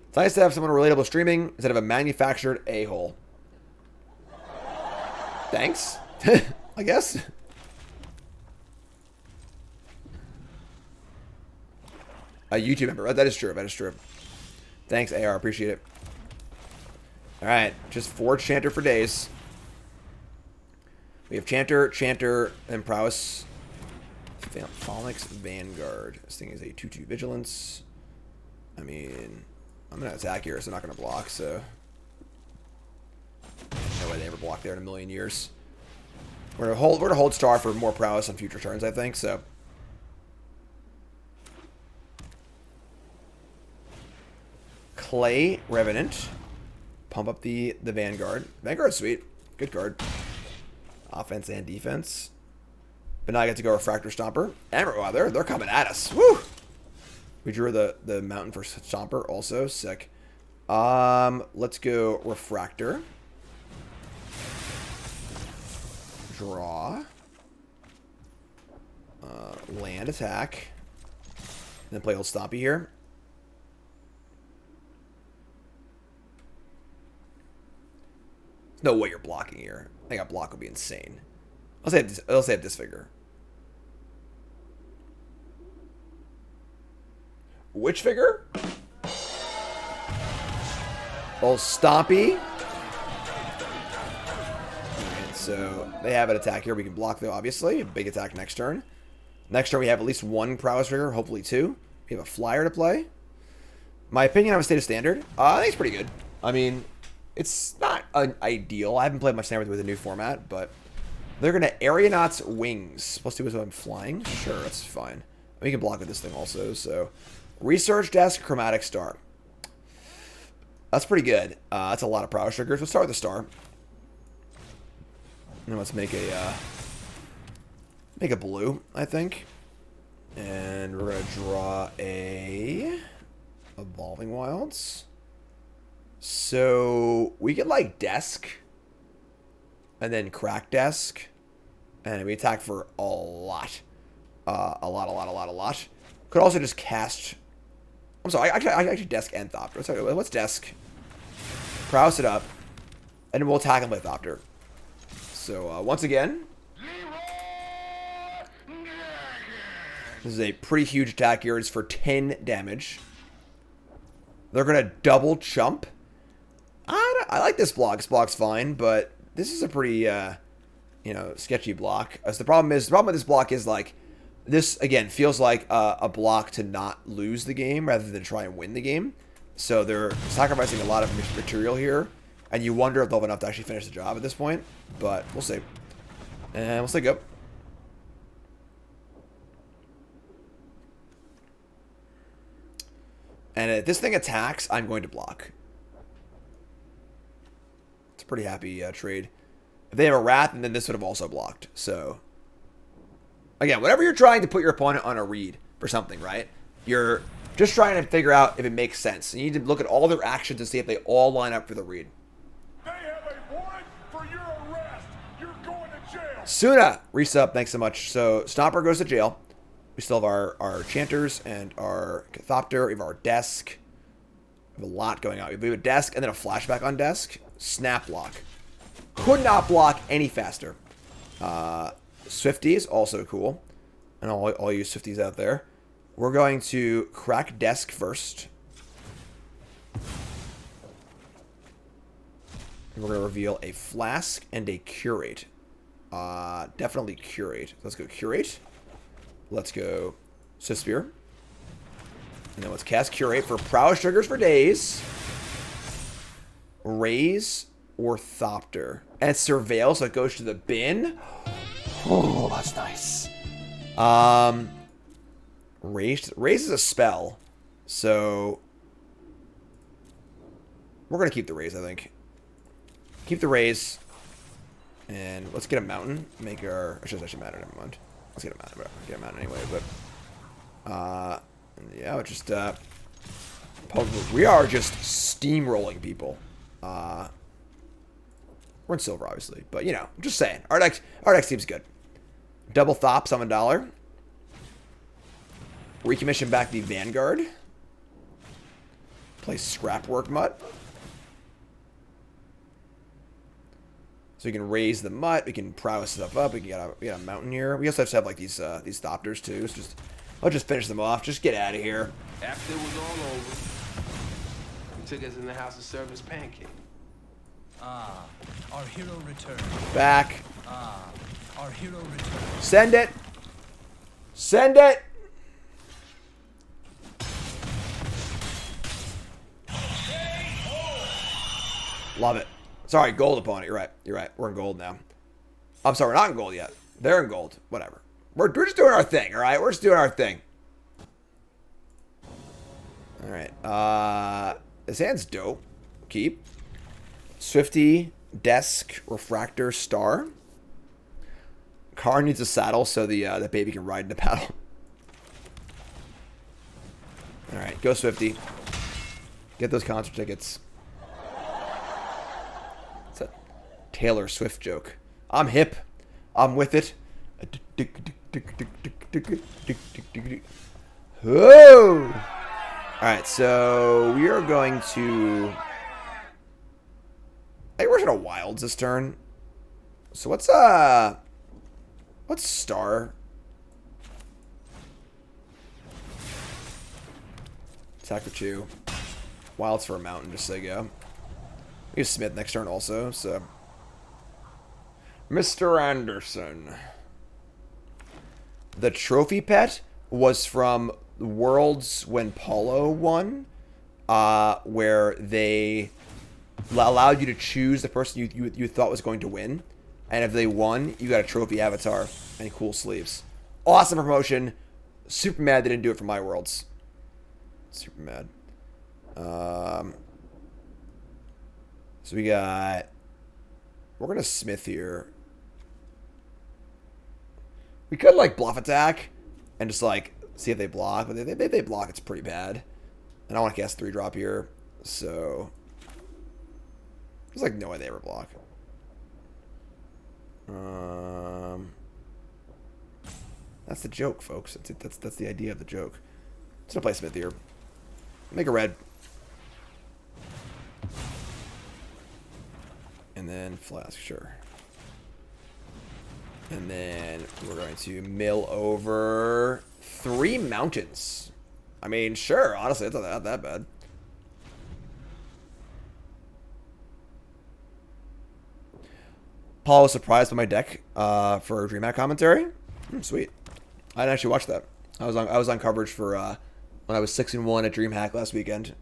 It's nice to have someone relatable streaming instead of a manufactured a-hole. Thanks. I guess. A YouTube member. That is true. That is true. Thanks, AR. Appreciate it. Alright. Just Forge Chanter for days. We have Chanter, Chanter, and Prowess. Phoenix Vanguard. This thing is a 2/2 Vigilance. I mean, I'm going to attack here, so I'm not going to block, so... No way they ever block there in a million years. We're going to hold Star for more Prowess on future turns, I think, so... Clay Revenant. Pump up the Vanguard. Vanguard's sweet. Good card. Offense and defense. But now I get to go Refractor Stomper. Emerald, wow, they're coming at us. Woo! We drew the Mountain for Stomper also. Sick. Let's go Refractor. Draw. Land attack. Then play old Stompy here. No way you're blocking here. I think a block would be insane. I'll say Disfigure. Which figure? Old Stompy. Alright, so they have an attack here. We can block though, obviously. A big attack next turn. Next turn we have at least one Prowess figure, hopefully two. We have a Flyer to play. My opinion on a State of Standard, I think it's pretty good. I mean, it's not ideal. I haven't played much Standard with a new format, but they're going to Aeronaut's Wings. Plus 2 is when I'm flying. Sure, that's fine. We can block with this thing also. So, Research Desk, Chromatic Star. That's pretty good. That's a lot of Prowess triggers. We'll start with the Star. And let's make a blue, I think. And we're going to draw a Evolving Wilds. So we get like Desk and then Crack Desk, and we attack for a lot. A lot. Could also just cast. I'm sorry, I actually Desk and Thopter. Sorry, what's Desk? Prowess it up, and then we'll attack him with Thopter. So once again, this is a pretty huge attack here. It's for 10 damage. They're gonna double chump. I like this block. This block's fine, but this is a pretty, sketchy block. As the problem with this block is like, this again feels like a block to not lose the game rather than try and win the game. So they're sacrificing a lot of material here, and you wonder if they'll have enough to actually finish the job at this point. But we'll see. And we'll say go. And if this thing attacks, I'm going to block. It's a pretty happy trade. If they have a Wrath, and then this would have also blocked. So, again, whenever you're trying to put your opponent on a read for something, right? You're just trying to figure out if it makes sense. You need to look at all their actions and see if they all line up for the read. They have a warrant for your arrest. You're going to jail. Suna, resub, thanks so much. So, Stomper goes to jail. We still have our Chanters and our Cathopter. We have our Desk. We have a lot going on. We have a Desk and then a flashback on Desk. Snap block. Could not block any faster. Swifties, also cool. And all you Swifties out there. We're going to crack Desk first. And we're going to reveal a Flask and a Curate. Definitely Curate. Let's go Curate. Let's go Swift-Spear. And then let's cast Curate for Prowess triggers for days. Raise or Thopter. And it's Surveil, so it goes to the bin. Oh, that's nice. Raise is a spell. So We're going to keep the raise, I think. Keep the raise. And let's get a mountain. Make our... I should matter. Never mind. Let's get a mountain. Whatever. Get a mountain anyway, but... yeah, it's just... we are just steamrolling people. We're in silver, obviously. But, you know, I'm just saying. Our deck seems good. Double Thop, summon $1. Recommission back the Vanguard. Play Scrapwork Mutt. So we can raise the Mutt. We can prowess stuff up. We can get a mountain here. We also have to have like these Thopters too. So I'll just finish them off. Just get out of here. After it was all over, he took us in the house to serve his pancake. Ah, our hero returned. Back. Ah, our hero returned. Send it. Send it. Love it. Sorry, gold opponent. You're right. You're right. We're in gold now. I'm sorry, we're not in gold yet. They're in gold. Whatever. We're just doing our thing, all right? We're just doing our thing. All right. This hand's dope. Keep. Swifty, Desk, Refractor, Star. Car needs a saddle so the baby can ride in the paddle. All right, go Swifty. Get those concert tickets. It's a Taylor Swift joke. I'm hip. I'm with it. Oh! Alright, so we are going to... Hey, we're gonna Wilds this turn. So what's Star? Attack for 2. Wilds for a mountain, just so you go. We have Smith next turn also, so... Mr. Anderson. The trophy pet was from Worlds when Paulo won, where they allowed you to choose the person you thought was going to win, and if they won, you got a trophy avatar and cool sleeves. Awesome promotion. Super mad they didn't do it for my Worlds. Super mad. So we're gonna Smith here. We could like bluff attack and just like see if they block, but if they block, it's pretty bad. And I want to cast 3-drop here, so there's like no way they ever block. That's the joke, folks. That's the idea of the joke. Let's play Smith here. Make a red. And then Flask, sure. And then we're going to mill over 3 mountains. I mean, sure, honestly, it's not that bad. Paul was surprised by my deck for DreamHack commentary. Sweet. I didn't actually watch that. I was on coverage for when I was 6-1 at DreamHack last weekend.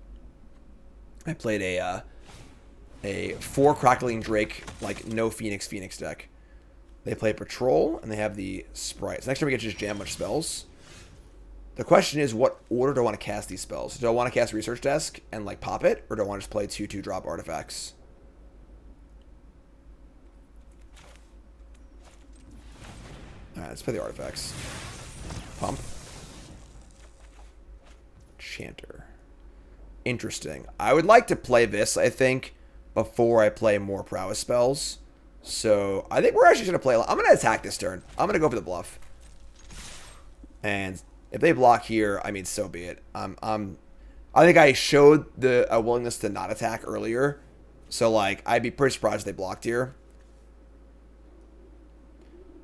I played a 4 Crackling Drake, like no Phoenix deck. They play Patrol, and they have the Sprites. Next time we get to just jam much spells. The question is, what order do I want to cast these spells? Do I want to cast Research Desk and like pop it, or do I want to just play 2/2 artifacts? Alright, let's play the artifacts. Pump. Chanter. Interesting. I would like to play this, I think, before I play more prowess spells. So, I think we're actually going to play... I'm going to attack this turn. I'm going to go for the bluff. And if they block here, I mean, so be it. I think I showed a willingness to not attack earlier. So, like, I'd be pretty surprised if they blocked here.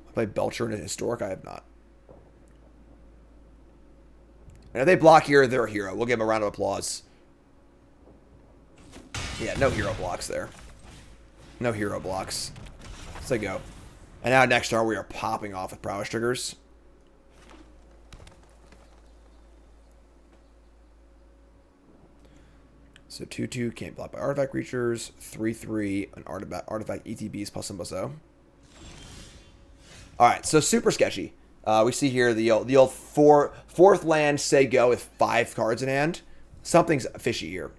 I played Belcher in a Historic. I have not. And if they block here, they're a hero. We'll give them a round of applause. Yeah, no hero blocks there. No hero blocks. So go. And now next turn we are popping off with prowess triggers. So 2/2 can't block by artifact creatures. 3/3 an artifact ETBs plus +0. All right, so super sketchy. We see here the old fourth land say go with 5 cards in hand. Something's fishy here.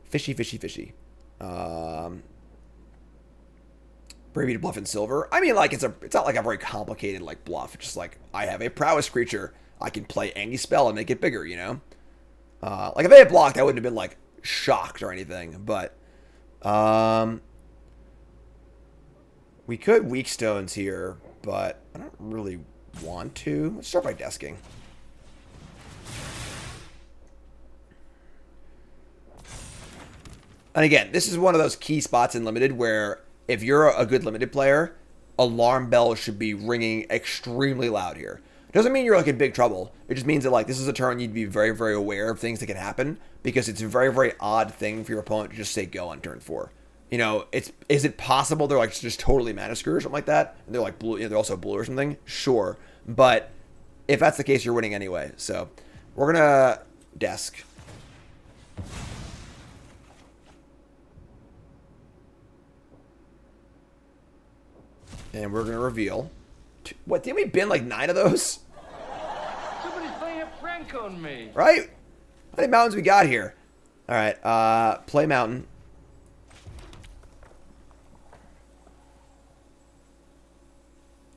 Fishy, fishy, fishy. Brave to bluff in silver. I mean, like, it's not like a very complicated, like, bluff. It's just like, I have a prowess creature. I can play any spell and make it bigger, you know? Like, if they had blocked, I wouldn't have been, like, shocked or anything. But, we could weak stones here, but I don't really want to. Let's start by desking. And again, this is one of those key spots in Limited where if you're a good Limited player, alarm bells should be ringing extremely loud here. Doesn't mean you're like in big trouble. It just means that like this is a turn you'd be very, very aware of things that can happen because it's a very, very odd thing for your opponent to just say go on turn 4. You know, is it possible they're like just totally mana screw or something like that? And they're like blue, you know, they're also blue or something. Sure, but if that's the case, you're winning anyway. So we're gonna desk. And we're going to reveal. What, didn't we bin like 9 of those? Somebody's playing a prank on me. Right? How many mountains we got here? Alright, play mountain.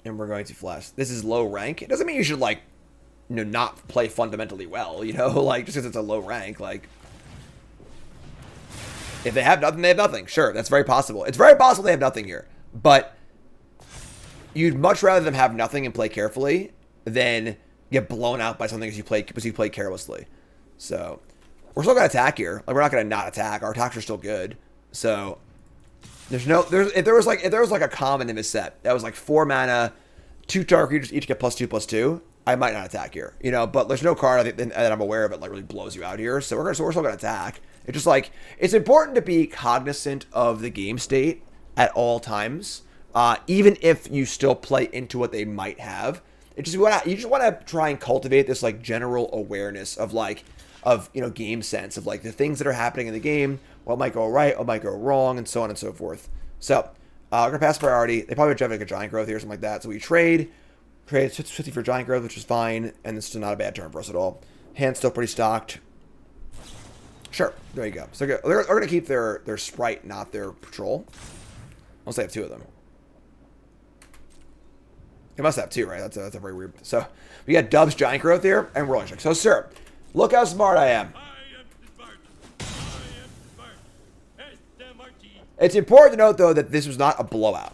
And we're going to flash. This is low rank. It doesn't mean you should, like, you know, not play fundamentally well, you know? Like, just because it's a low rank, like... If they have nothing, they have nothing. Sure, that's very possible. It's very possible they have nothing here. But... You'd much rather them have nothing and play carefully than get blown out by something because you play carelessly. So we're still gonna attack here. Like we're not gonna not attack. Our attacks are still good. So if there was like a common in this set that was like 4 mana, 2 target creatures each get +2/+2, I might not attack here. You know, but there's no card that I'm aware of it like really blows you out here. So we're still gonna attack. It's just like it's important to be cognizant of the game state at all times. Even if you still play into what they might have, you just want to try and cultivate this like general awareness of you know game sense of like the things that are happening in the game, what might go right, what might go wrong, and so on and so forth. So we're gonna pass priority. They probably have like a giant growth here or something like that. So we trade 50 for giant growth, which is fine, and it's still not a bad turn for us at all. Hand's still pretty stocked. Sure, there you go. So they're gonna keep their sprite, not their patrol. Unless they have 2 of them. It must have 2, right? That's a very weird. So we got Dub's giant growth here and rolling check. So sir, look how smart I am. It's important to note though that this was not a blowout.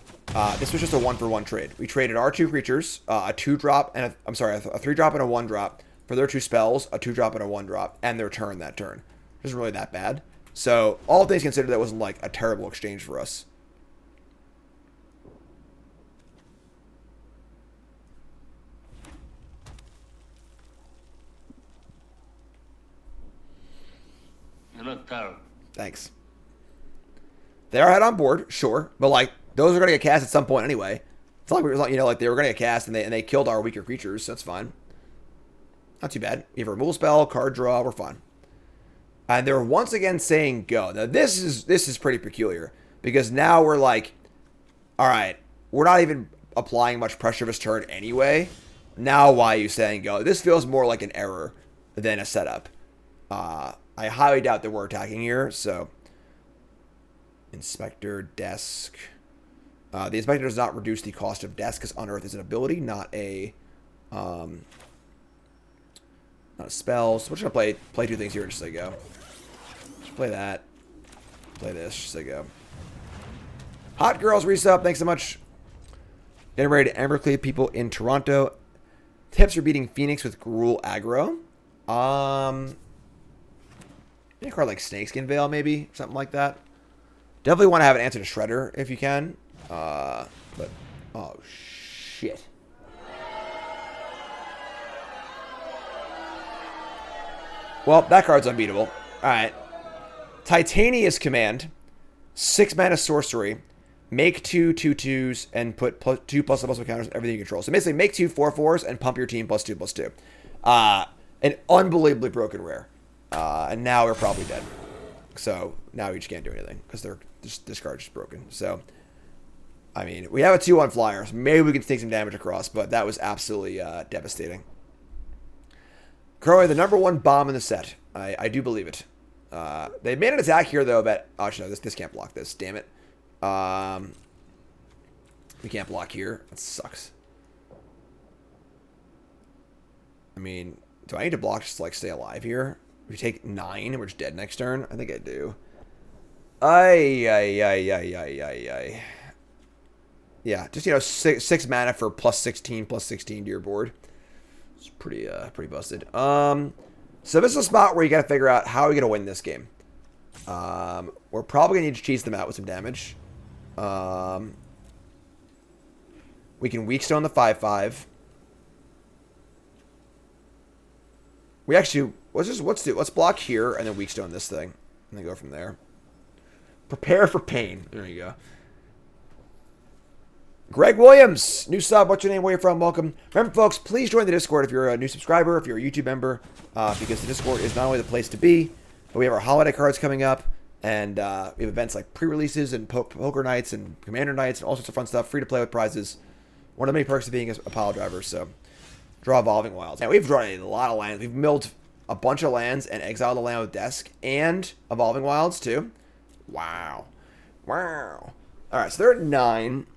This was just a 1-for-1 trade. We traded our 2 creatures, a 2-drop and a 3-drop and a 1-drop for their 2 spells, a 2-drop and a 1-drop, and their turn that turn. It isn't really that bad. So all things considered, that wasn't like a terrible exchange for us. You look terrible. Thanks. They are head on board, sure, but like those are gonna get cast at some point anyway. It's not like you know, like they were gonna get cast and they killed our weaker creatures, so that's fine. Not too bad. You have a removal spell, card draw, we're fine. And they're once again saying go. Now this is pretty peculiar because now we're like, all right, we're not even applying much pressure this turn anyway. Now why are you saying go? This feels more like an error than a setup. I highly doubt that we're attacking here, so... Inspector, desk... the Inspector does not reduce the cost of desk, because Unearth is an ability, not a spell. So we're just going to play 2 things here just so go. Just play that. Play this just so go. Hot Girls resub, thanks so much. Getting ready to Embercleave people in Toronto. Tips for beating Phoenix with Gruul aggro. Maybe a card like Snakeskin Veil, maybe? Something like that. Definitely want to have an answer to Shredder, if you can. But... Oh, shit. Well, that card's unbeatable. Alright. Titania's Command. 6 mana sorcery. Make 2 2/2s and put +2/++ counters on everything you control. So basically, make 2 4/4s and pump your team +2/+2. An unbelievably broken rare. And now we're probably dead. So now we just can't do anything because this card's just broken. So, I mean, we have a 2/1 flyer. So maybe we can take some damage across, but that was absolutely devastating. Crowley, the #1 bomb in the set. I do believe it. They made an attack here, though, but... Oh, actually, no, this can't block this. Damn it. We can't block here. That sucks. I mean, do I need to block just to, like, stay alive here? We take 9 and we're just dead next turn? I think I do. Ay. Yeah, just, you know, 6 mana for +16/+16 to your board. It's pretty busted. So this is a spot where you got to figure out how are we going to win this game. We're probably going to need to cheese them out with some damage. We can weak stone the 5/5. We actually let's block here and then weak stone this thing and then go from there. Prepare for pain. There you go. Greg Williams, new sub. What's your name? Where you from? Welcome. Remember, folks, please join the Discord if you're a new subscriber, if you're a YouTube member, because the Discord is not only the place to be, but we have our holiday cards coming up, and we have events like pre-releases and poker nights and commander nights and all sorts of fun stuff, free to play with prizes. One of the many perks of being a pile driver. So, draw Evolving Wilds. And we've drawn a lot of lands. We've milled a bunch of lands and exiled a land with Desk and Evolving Wilds too. Wow. All right, so they're at 9.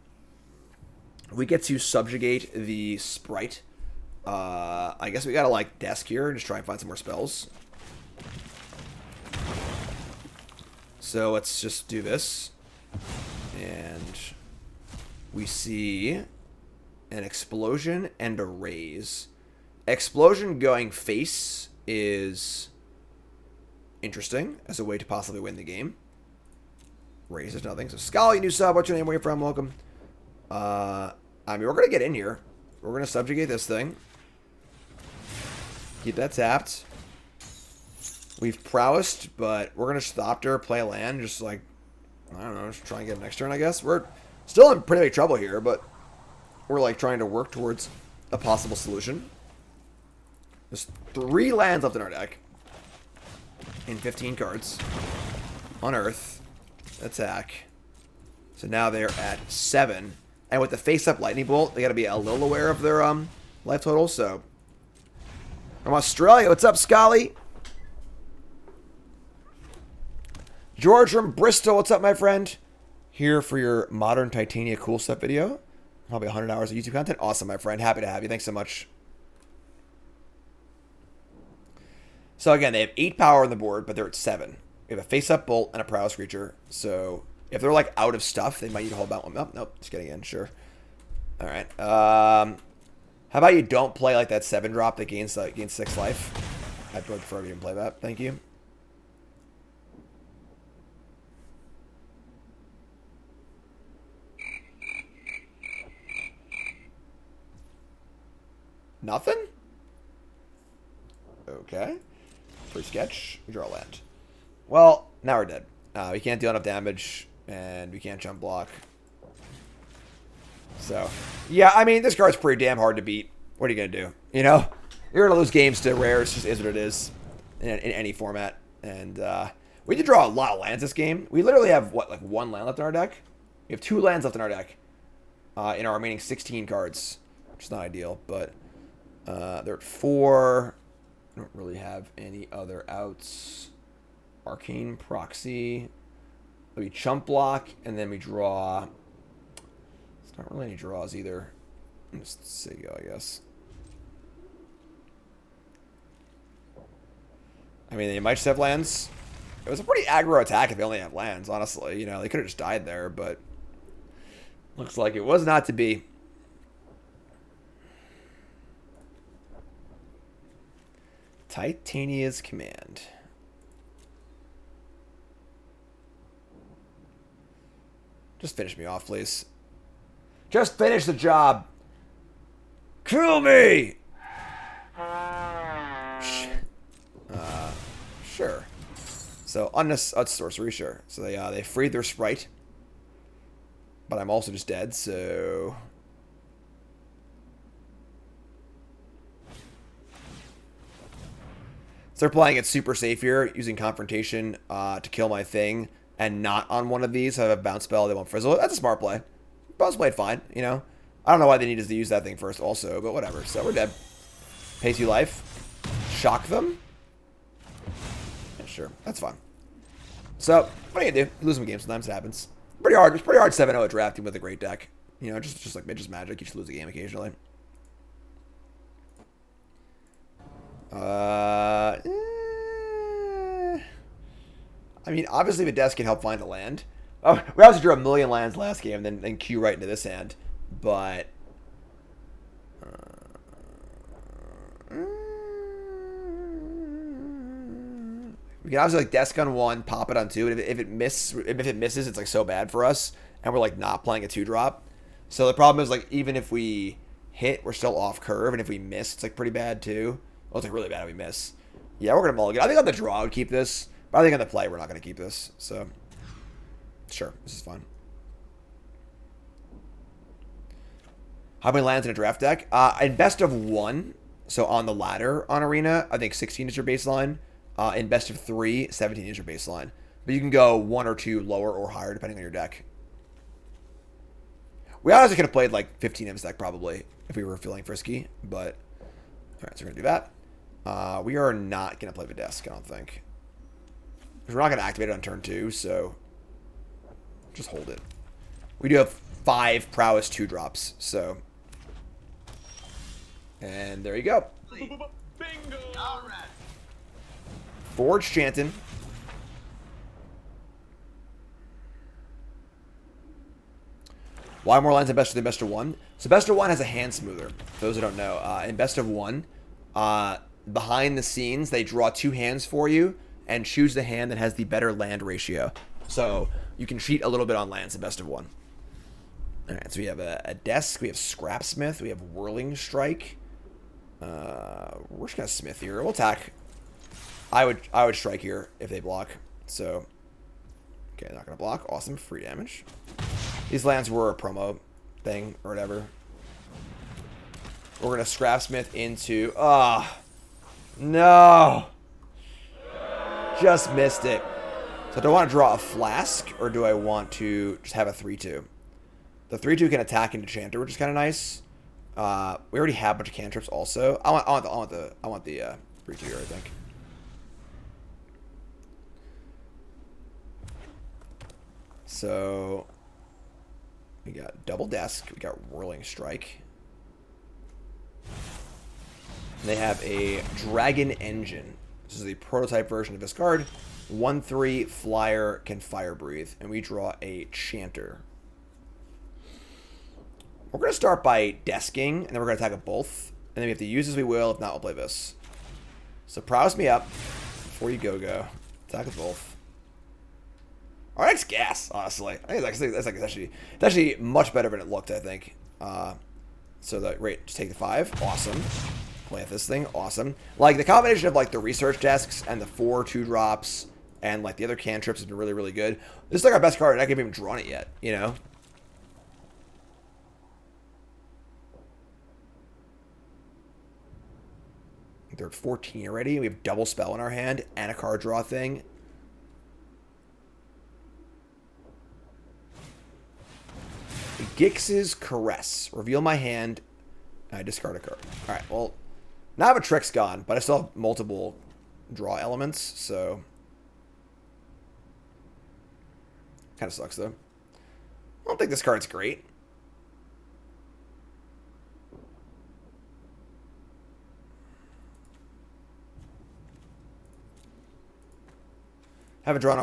We get to subjugate the Sprite. I guess we gotta like Desk here and just try and find some more spells. So let's just do this. And we see an explosion and a raise. Explosion going face is interesting as a way to possibly win the game. Raise is nothing. So Scully, new sub. What's your name? Where you from? Welcome. I mean, we're going to get in here. We're going to subjugate this thing. Keep that tapped. We've prowessed, but we're going to stop her, play a land, just like, I don't know, just try and get next turn, I guess. We're still in pretty big trouble here, but we're like trying to work towards a possible solution. There's 3 lands left in our deck. In 15 cards. On Earth. Attack. So now they're at 7. And with the face-up Lightning Bolt, they got to be a little aware of their life total. So, from Australia, what's up, Scully? George from Bristol, what's up, my friend? Here for your Modern Titania Cool Stuff video. Probably 100 hours of YouTube content. Awesome, my friend. Happy to have you. Thanks so much. So, again, they have 8 power on the board, but they're at 7. We have a face-up Bolt and a Prowess Creature. So, if they're, like, out of stuff, they might need to hold out one. Oh, nope. Just getting in. Sure. All right. How about you don't play, like, that 7-drop that gains 6 life? I'd really prefer if you didn't play that. Thank you. Nothing? Okay. Free sketch. We draw a land. Well, now we're dead. We can't do enough damage, and we can't jump block. So, yeah, I mean, this card's pretty damn hard to beat. What are you going to do? You know? You're going to lose games to rares. It just is what it is in any format. And we did draw a lot of lands this game. We literally have, what, like 1 land left in our deck? We have 2 lands left in our deck in our remaining 16 cards, which is not ideal, but they're at 4. I don't really have any other outs. Arcane Proxy. We chump block, and then we draw. It's not really any draws either. Just Sigo, I guess. I mean, they might just have lands. It was a pretty aggro attack if they only have lands, honestly. You know, they could have just died there, but looks like it was not to be. Titania's Command. Just finish me off, please. Just finish the job. Kill me! Sure. So, sorcery, sure. So they freed their Sprite. But I'm also just dead, so... So they're playing it super safe here, using Confrontation to kill my thing, and not on one of these. I have a bounce spell, they won't frizzle it. That's a smart play. Bounce played fine, you know. I don't know why they needed to use that thing first also, but whatever. So we're dead. Pays you life. Shock them? Yeah, sure, that's fine. So, what are you gonna do? You lose some games sometimes, it happens. Pretty hard. It's pretty hard 7-0 at drafting with a great deck. You know, just like just magic. You just lose a game occasionally. I mean, obviously the desk can help find a land. Oh, we obviously drew a million lands last game, and then queue right into this hand. But we can obviously like desk on 1, pop it on 2, and if it misses, it's like so bad for us, and we're like not playing a 2-drop. So the problem is like even if we hit, we're still off curve, and if we miss, it's like pretty bad too. Well, it's like really bad if we miss. Yeah, we're gonna mulligan. I think on the draw I would keep this, but I think on the play we're not gonna keep this. So sure, this is fine. How many lands in a draft deck? In best of 1, so on the ladder on Arena, I think 16 is your baseline. In best of 3, 17 is your baseline. But you can go 1 or 2 lower or higher depending on your deck. We honestly could have played like 15 M's deck probably if we were feeling frisky, but alright, so we're gonna do that. We are not gonna play the desk, I don't think. Because we're not gonna activate it on turn 2, so just hold it. We do have 5 prowess 2-drops, so. And there you go. Bingo! Forge Chanting. Why more lines in best than best of 1? So best of 1 has a hand smoother. For those who don't know, in best of 1, behind the scenes they draw 2 hands for you and choose the hand that has the better land ratio. So you can cheat a little bit on lands in best of 1. All right, so we have a desk, we have Scrapsmith, we have Whirling Strike. We're just gonna smith here. We'll attack. I would strike here if they block. So okay, not gonna block. Awesome, free damage. These lands were a promo thing or whatever. We're gonna Scrapsmith into no. Just missed it. So do I want to draw a Flask or do I want to just have a 3/2? The 3/2 can attack into Chanter, which is kind of nice. We already have a bunch of cantrips also. I want the 3/2 here, I think. So we got double desk, we got Whirling Strike. And they have a Dragon Engine. This is the prototype version of this card. 1/3 flyer can fire breathe, and we draw a Chanter. We're gonna start by desking, and then we're gonna attack at both. And then we have to use as we will. If not, we'll play this. So prowess me up before you go. Attack at both. Our next gas, honestly. I think it's actually much better than it looked, I think. So the rate, just take the 5. Awesome. Play with this thing. Awesome. Like the combination of like the research desks and the 4 2-drops and like the other cantrips has been really, really good. This is like our best card, and I haven't even drawn it yet, you know? They're at 14 already. We have double spell in our hand and a card draw thing. Gix's Caress. Reveal my hand. I discard a card. Alright, well, now I have a Trick's gone, but I still have multiple draw elements, so. Kind of sucks, though. I don't think this card's great. Haven't drawn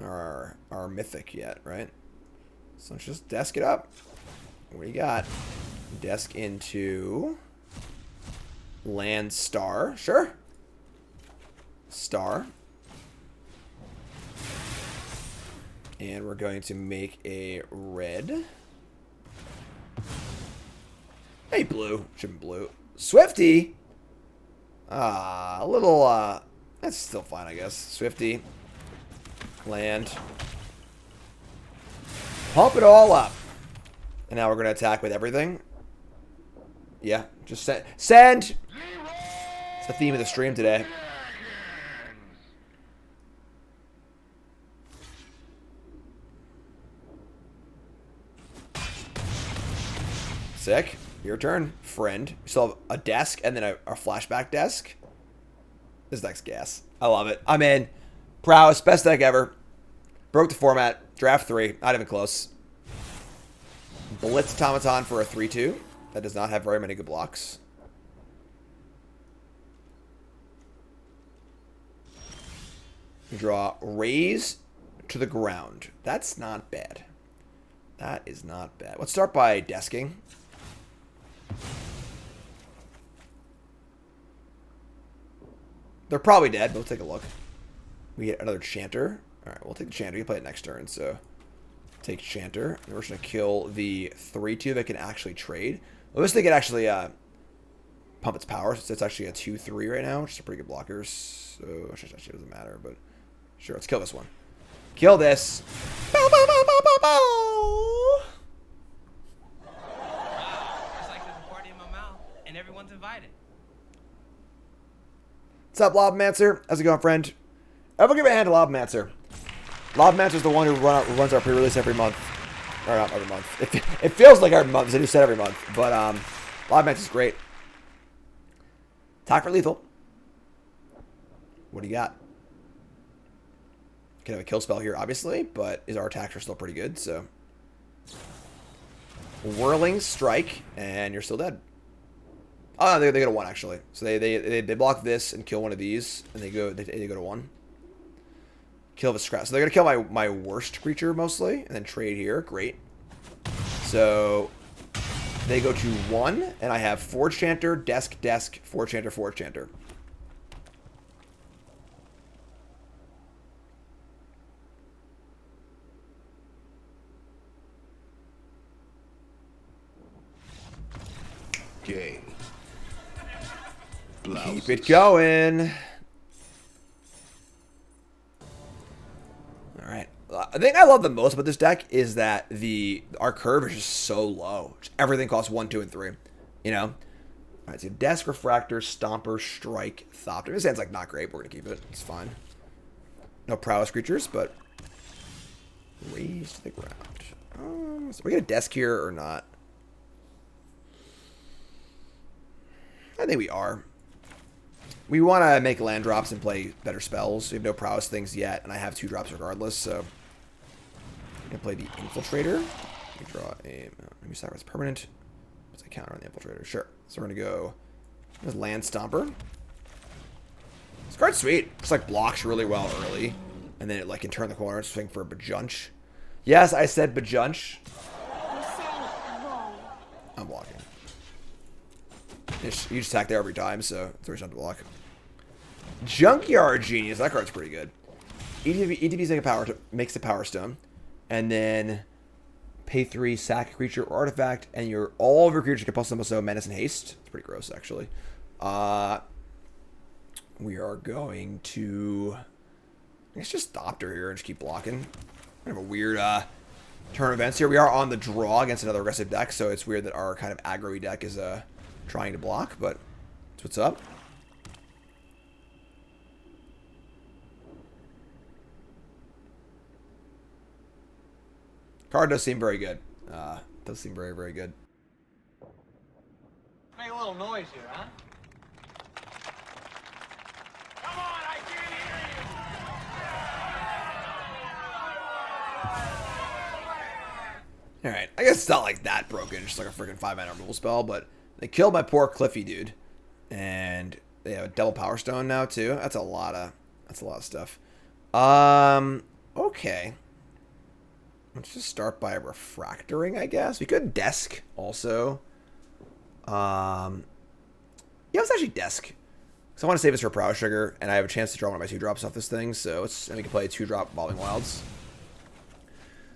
our Mythic yet, right? So let's just desk it up. What do you got? Desk into land star. Sure. Star. And we're going to make a red. Hey, blue. Should be blue. Swifty. A little, that's still fine, I guess. Swifty. Land. Pump it all up. And now we're going to attack with everything. Yeah, just send. Send! It's the theme of the stream today. Sick. Your turn, friend. We still have a desk and then a flashback desk. This deck's gas. I love it. I'm in. Prowess, best deck ever. Broke the format. Draft 3. Not even close. Blitz Automaton for a 3-2. That does not have very many good blocks. We draw Raise to the Ground. That's not bad. That is not bad. Let's start by desking. They're probably dead, but we'll take a look. We get another Chanter. Alright, we'll take the Chanter. You can play it next turn, so take Chanter. And we're just going to kill the 3-2 that can actually trade. Well, this thing can actually pump its power, since it's actually a 2-3 right now, which is a pretty good blocker. So, actually doesn't matter, but sure, let's kill this one. Kill this. Bow, bow, bow, bow, bow, bow. It's like there's a party in my mouth, and everyone's invited. What's up, Lobmancer? How's it going, friend? Everyone give a hand to Lobmancer. Lobmancer's the one who runs our pre-release every month. Or not every month. It feels like every month, because I do set every month. But Lobmancer's great. Attack for lethal. What do you got? Can have a kill spell here, obviously, but our attacks are still pretty good, so. Whirling Strike, and you're still dead. Oh, they go to 1, actually. So they block this and kill one of these, and they go to 1. Kill the scrap. So they're gonna kill my worst creature mostly, and then trade here. Great. So they go to 1, and I have Forge Chanter, Desk, Forge Chanter, Forge Chanter. Game. Keep it going. All right. The thing I love the most about this deck is that our curve is just so low. Everything costs 1, 2, and 3. You know? All right, so Desk, Refractor, Stomper, Strike, Thopter. This hand's like not great. We're going to keep it. It's fine. No prowess creatures, but raise to the ground. So we get a Desk here or not? I think we are. We want to make land drops and play better spells. We have no prowess things yet, and I have 2 drops regardless, so I'm going to play the Infiltrator. We draw a... Let me sacrifice permanent. What's the counter on the Infiltrator? Sure. So we're going to go with Land Stomper. This card's sweet. Just like blocks really well early, and then it like can turn the corner and swing for a Bajunch. Yes, I said Bajunch. I'm blocking. You just attack there every time, so it's always not to block. Junkyard Genius. That card's pretty good. ETB's makes a Power Stone. And then pay 3, sack a creature or artifact, and all of your creatures can plus them also Menace and Haste. It's pretty gross, actually. We are going to... Let's just stop her here and just keep blocking. Kind of a weird turn of events here. We are on the draw against another aggressive deck, so it's weird that our kind of aggro-y deck is... trying to block, but that's what's up. Card does seem very good. Does seem very, very good. Make a little noise here, huh? Come on, I can't hear you! Alright, I guess it's not like that broken, just like a freaking 5-mana removal spell, but they killed my poor Cliffy dude. And they have a double Power Stone now too. That's a lot of stuff. Okay. Let's just start by refractoring, I guess. We could Desk also. Yeah, let's actually Desk. So I want to save this for Prowess Trigger, and I have a chance to draw one of my 2 drops off this thing, so and we can play a 2-drop Evolving Wilds.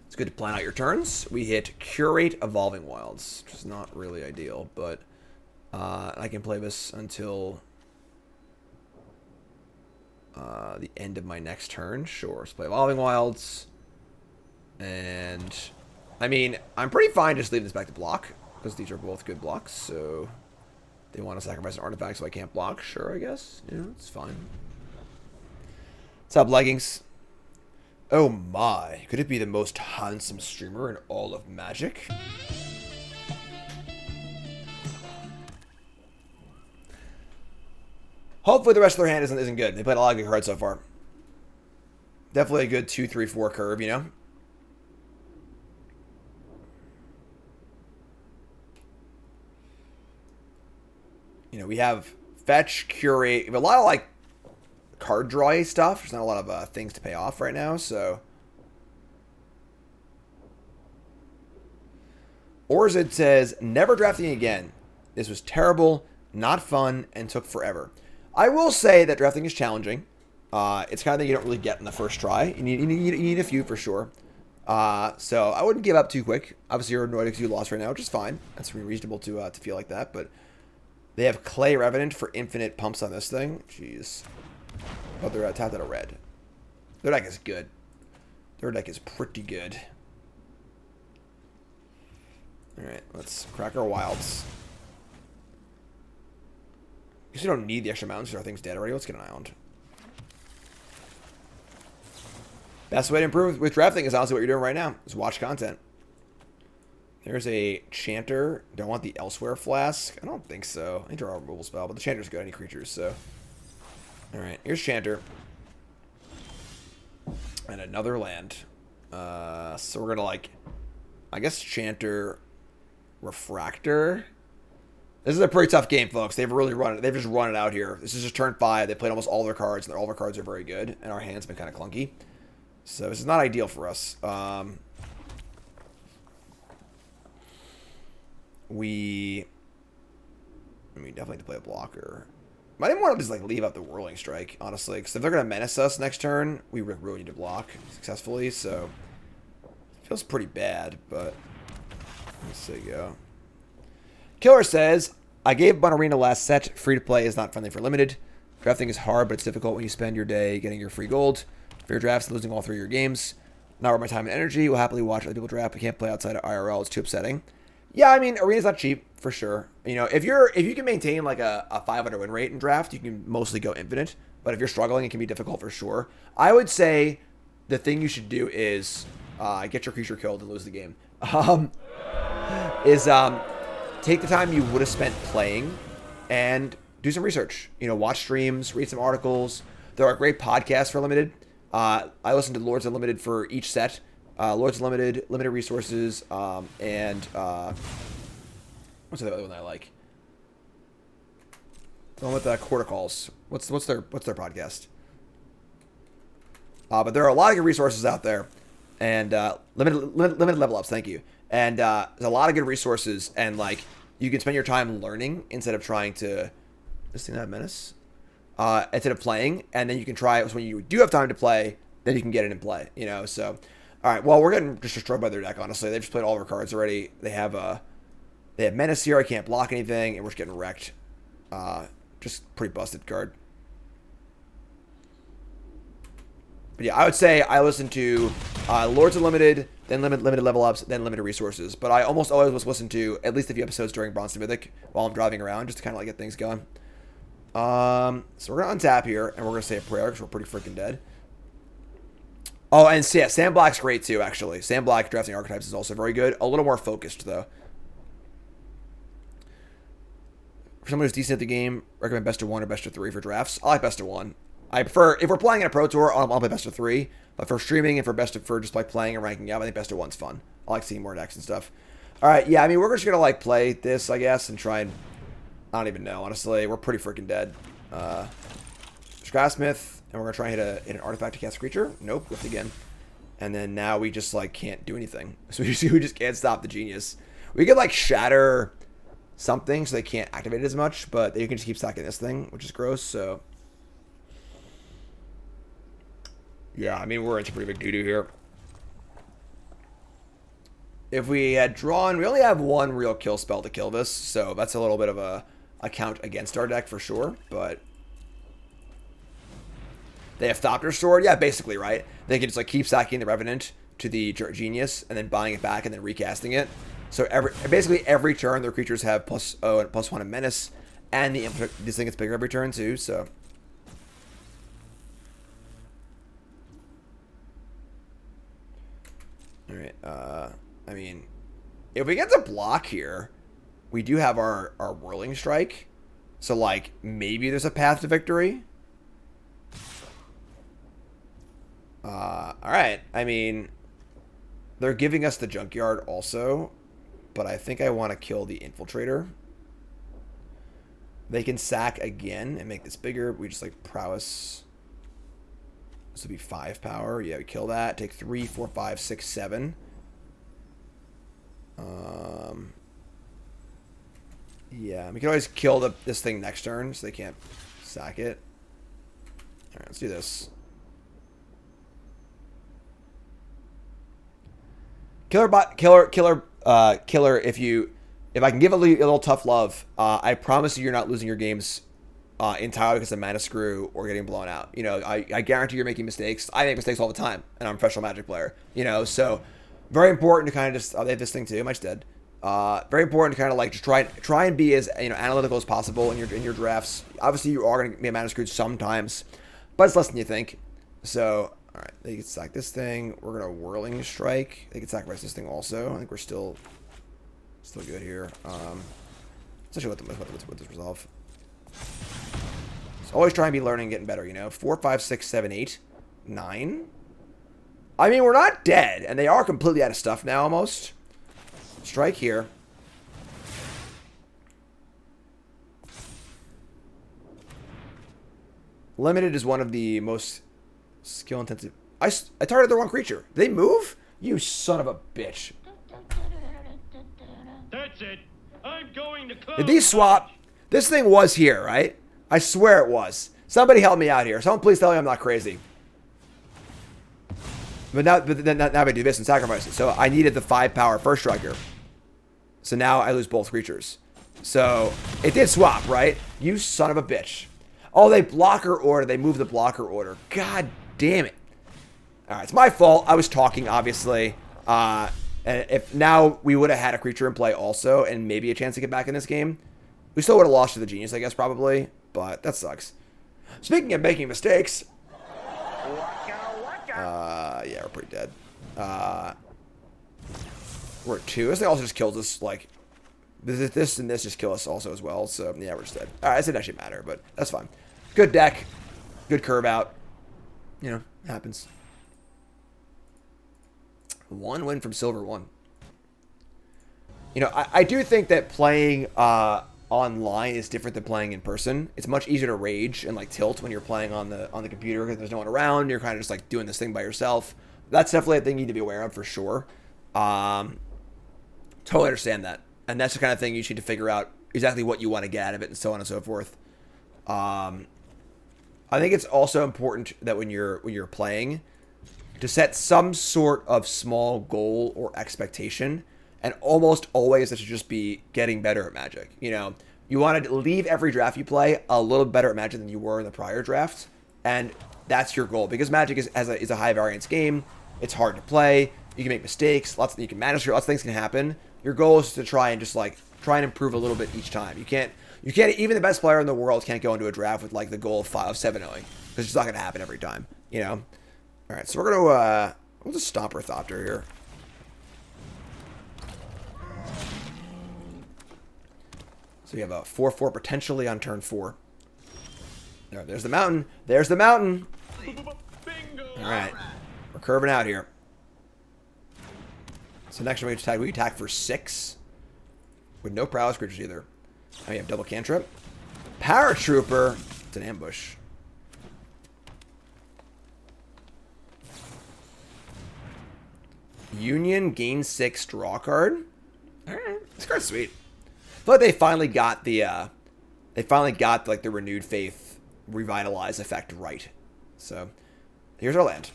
It's good to plan out your turns. We hit Curate Evolving Wilds, which is not really ideal, but I can play this until the end of my next turn. Sure, let's play Evolving Wilds. And, I mean, I'm pretty fine just leaving this back to block, because these are both good blocks, so they want to sacrifice an artifact so I can't block. Sure, I guess. Yeah, it's fine. What's up, Leggings? Oh my, could it be the most handsome streamer in all of Magic? Hopefully the rest of their hand isn't good. They played a lot of good cards so far. Definitely a good 2, 3, 4 curve, you know? You know, we have fetch, curate. We have a lot of, like, card drawy stuff. There's not a lot of things to pay off right now, so... Orzid says, never drafting again. This was terrible, not fun, and took forever. I will say that drafting is challenging. It's kind of thing you don't really get in the first try. You need a few for sure. So I wouldn't give up too quick. Obviously, you're annoyed because you lost right now, which is fine. That's reasonable to feel like that. But they have Clay Revenant for infinite pumps on this thing. Jeez. Oh, they're tapped out of red. Their deck is good. Their deck is pretty good. Alright, let's crack our wilds. Because we don't need the extra mountains because our thing's dead already. Let's get an island. Best way to improve with drafting is honestly what you're doing right now. Is watch content. There's a Chanter. Do I want the Elsewhere Flask? I don't think so. I need to draw a removal spell, but the Chanter's good. Any creatures, so. Alright, here's Chanter. And another land. So we're gonna like, I guess Chanter... Refractor. This is a pretty tough game, folks. They've really run it. They've just run it out here. This is just turn 5. They played almost all their cards, and all their cards are very good. And our hand's been kind of clunky, so this is not ideal for us. We definitely need to play a blocker. Might even want to just like leave out the Whirling Strike, honestly, because if they're gonna menace us next turn, we really need to block successfully. So it feels pretty bad, but. Let's go. Killer says, I gave Bonarina last set. Free to play is not friendly for limited. Drafting is hard, but it's difficult when you spend your day getting your free gold. For your drafts, losing all 3 of your games. Not worth my time and energy. Will happily watch other people draft, but can't play outside of IRL. It's too upsetting. Yeah, I mean, Arena's not cheap, for sure. You know, if you can maintain like a 500 win rate in draft, you can mostly go infinite. But if you're struggling, it can be difficult for sure. I would say the thing you should do is get your creature killed and lose the game. Take the time you would have spent playing and do some research. You know, watch streams, read some articles. There are great podcasts for Limited. I listen to Lords Unlimited for each set. Lords Unlimited, Limited Resources, and what's the other one that I like? The one with the Corticals. What's their podcast? But there are a lot of good resources out there, and limited level ups. Thank you. And there's a lot of good resources, and like you can spend your time learning instead of trying to. This thing that menace. Instead of playing, and then you can try it when you do have time to play. Then you can get it in play. You know. So, all right. Well, we're getting just destroyed by their deck. Honestly, they've just played all of our cards already. They have menace here. I can't block anything, and we're just getting wrecked. Just pretty busted card. But yeah, I would say I listen to Lords Unlimited, then limited level ups, then limited resources. But I almost always listen to at least a few episodes during Bronze to Mythic while I'm driving around, just to kind of like get things going. So we're gonna untap here, and we're gonna say a prayer because we're pretty freaking dead. Oh, and yeah, Sam Black's great too. Actually, Sam Black drafting archetypes is also very good. A little more focused though. For someone who's decent at the game, recommend best of 1 or best of 3 for drafts. I like best of 1. I prefer, if we're playing in a pro tour, I'll play best of 3. But for streaming and for just like playing and ranking up, I think best of 1's fun. I like seeing more decks and stuff. All right, yeah, I mean, we're just gonna like play this, I guess, and try and I don't even know, honestly. We're pretty freaking dead. Scrapsmith, and we're gonna try and hit an artifact to cast a creature. Nope, lift again. And then now we just like can't do anything. So we just can't stop the genius. We could like shatter something so they can't activate it as much, but you can just keep stacking this thing, which is gross. So yeah, I mean, we're into pretty big doo-doo here. If we had drawn, we only have 1 real kill spell to kill this, so that's a little bit of a count against our deck for sure, but they have Thopter Sword, yeah, basically, right? They can just like keep stacking the Revenant to the Genius and then buying it back and then recasting it. So basically every turn their creatures have +0 and +1 in Menace, and this thing gets bigger every turn too, so. Alright, I mean, if we get to block here, we do have our Whirling Strike. So, like, maybe there's a path to victory. Alright, I mean, they're giving us the junkyard also, but I think I want to kill the infiltrator. They can sack again and make this bigger. We just like prowess. This would be 5 power. Yeah, we kill that. Take 3, 4, 5, 6, 7. Yeah, we can always kill this thing next turn, so they can't sack it. All right, let's do this. Killer. If I can give a little tough love, I promise you're not losing your games entirely because of mana screw or getting blown out. You know, I guarantee you're making mistakes. I make mistakes all the time, and I'm a professional Magic player. You know, so very important to kind of just. They have this thing too. Am I just dead? Very important to kind of like just try and be as analytical as possible in your drafts. Obviously, you are going to be mana screwed sometimes, but it's less than you think. So, all right, they can sack this thing. We're gonna Whirling Strike. They can sacrifice this thing also. I think we're still good here. Let's actually let this resolve. So always try and be learning and getting better. You know, 4, 5, 6, 7, 8, 9. I mean, we're not dead, and they are completely out of stuff now almost. Strike here. Limited is one of the most skill-intensive... I targeted the wrong creature. Did they move? You son of a bitch. That's it. I'm going to close. Did these swap? This thing was here, right? I swear it was. Somebody help me out here. Someone please tell me I'm not crazy. But now I do this and sacrifice it. So I needed the 5 power first striker. So now I lose both creatures. So it did swap, right? You son of a bitch. Oh, they blocker order. They move the blocker order. God damn it. All right, it's my fault. I was talking, obviously. And if now we would have had a creature in play also and maybe a chance to get back in this game, we still would have lost to the Genius, I guess, probably. But that sucks. Speaking of making mistakes. Yeah, we're pretty dead. We're at 2. This thing also just kills us, like, this and this just kill us also as well. So, yeah, we're just dead. Alright, this didn't actually matter, but that's fine. Good deck. Good curve out. You know, happens. 1 win from Silver 1. You know, I do think that playing online is different than playing in person. It's much easier to rage and, like, tilt when you're playing on the computer because there's no one around. You're kind of just, like, doing this thing by yourself. That's definitely a thing you need to be aware of for sure. Totally understand that. And that's the kind of thing you need to figure out exactly what you want to get out of it and so on and so forth. I think it's also important that when you're playing to set some sort of small goal or expectation, and almost always that should just be getting better at Magic. You know, you want to leave every draft you play a little better at Magic than you were in the prior draft, and that's your goal because Magic is a high variance game. It's hard to play. You can make mistakes. You can manage. Lots of things can happen. Your goal is to try and improve a little bit each time. You can't even the best player in the world can't go into a draft with like the goal of 7-0 because it's just not going to happen every time. You know. All right, so we're gonna we'll just stop our Thopter here. So you have a 4/4 potentially on turn 4. There's the mountain. There's the mountain. All right, we're curving out here. So next time we attack for 6 with no prowess creatures either. Now we have double cantrip. Paratrooper. It's an ambush. Union, gain 6, draw card. Alright, this card's sweet. I feel like they finally got the like the renewed faith, revitalize effect right. So here's our land.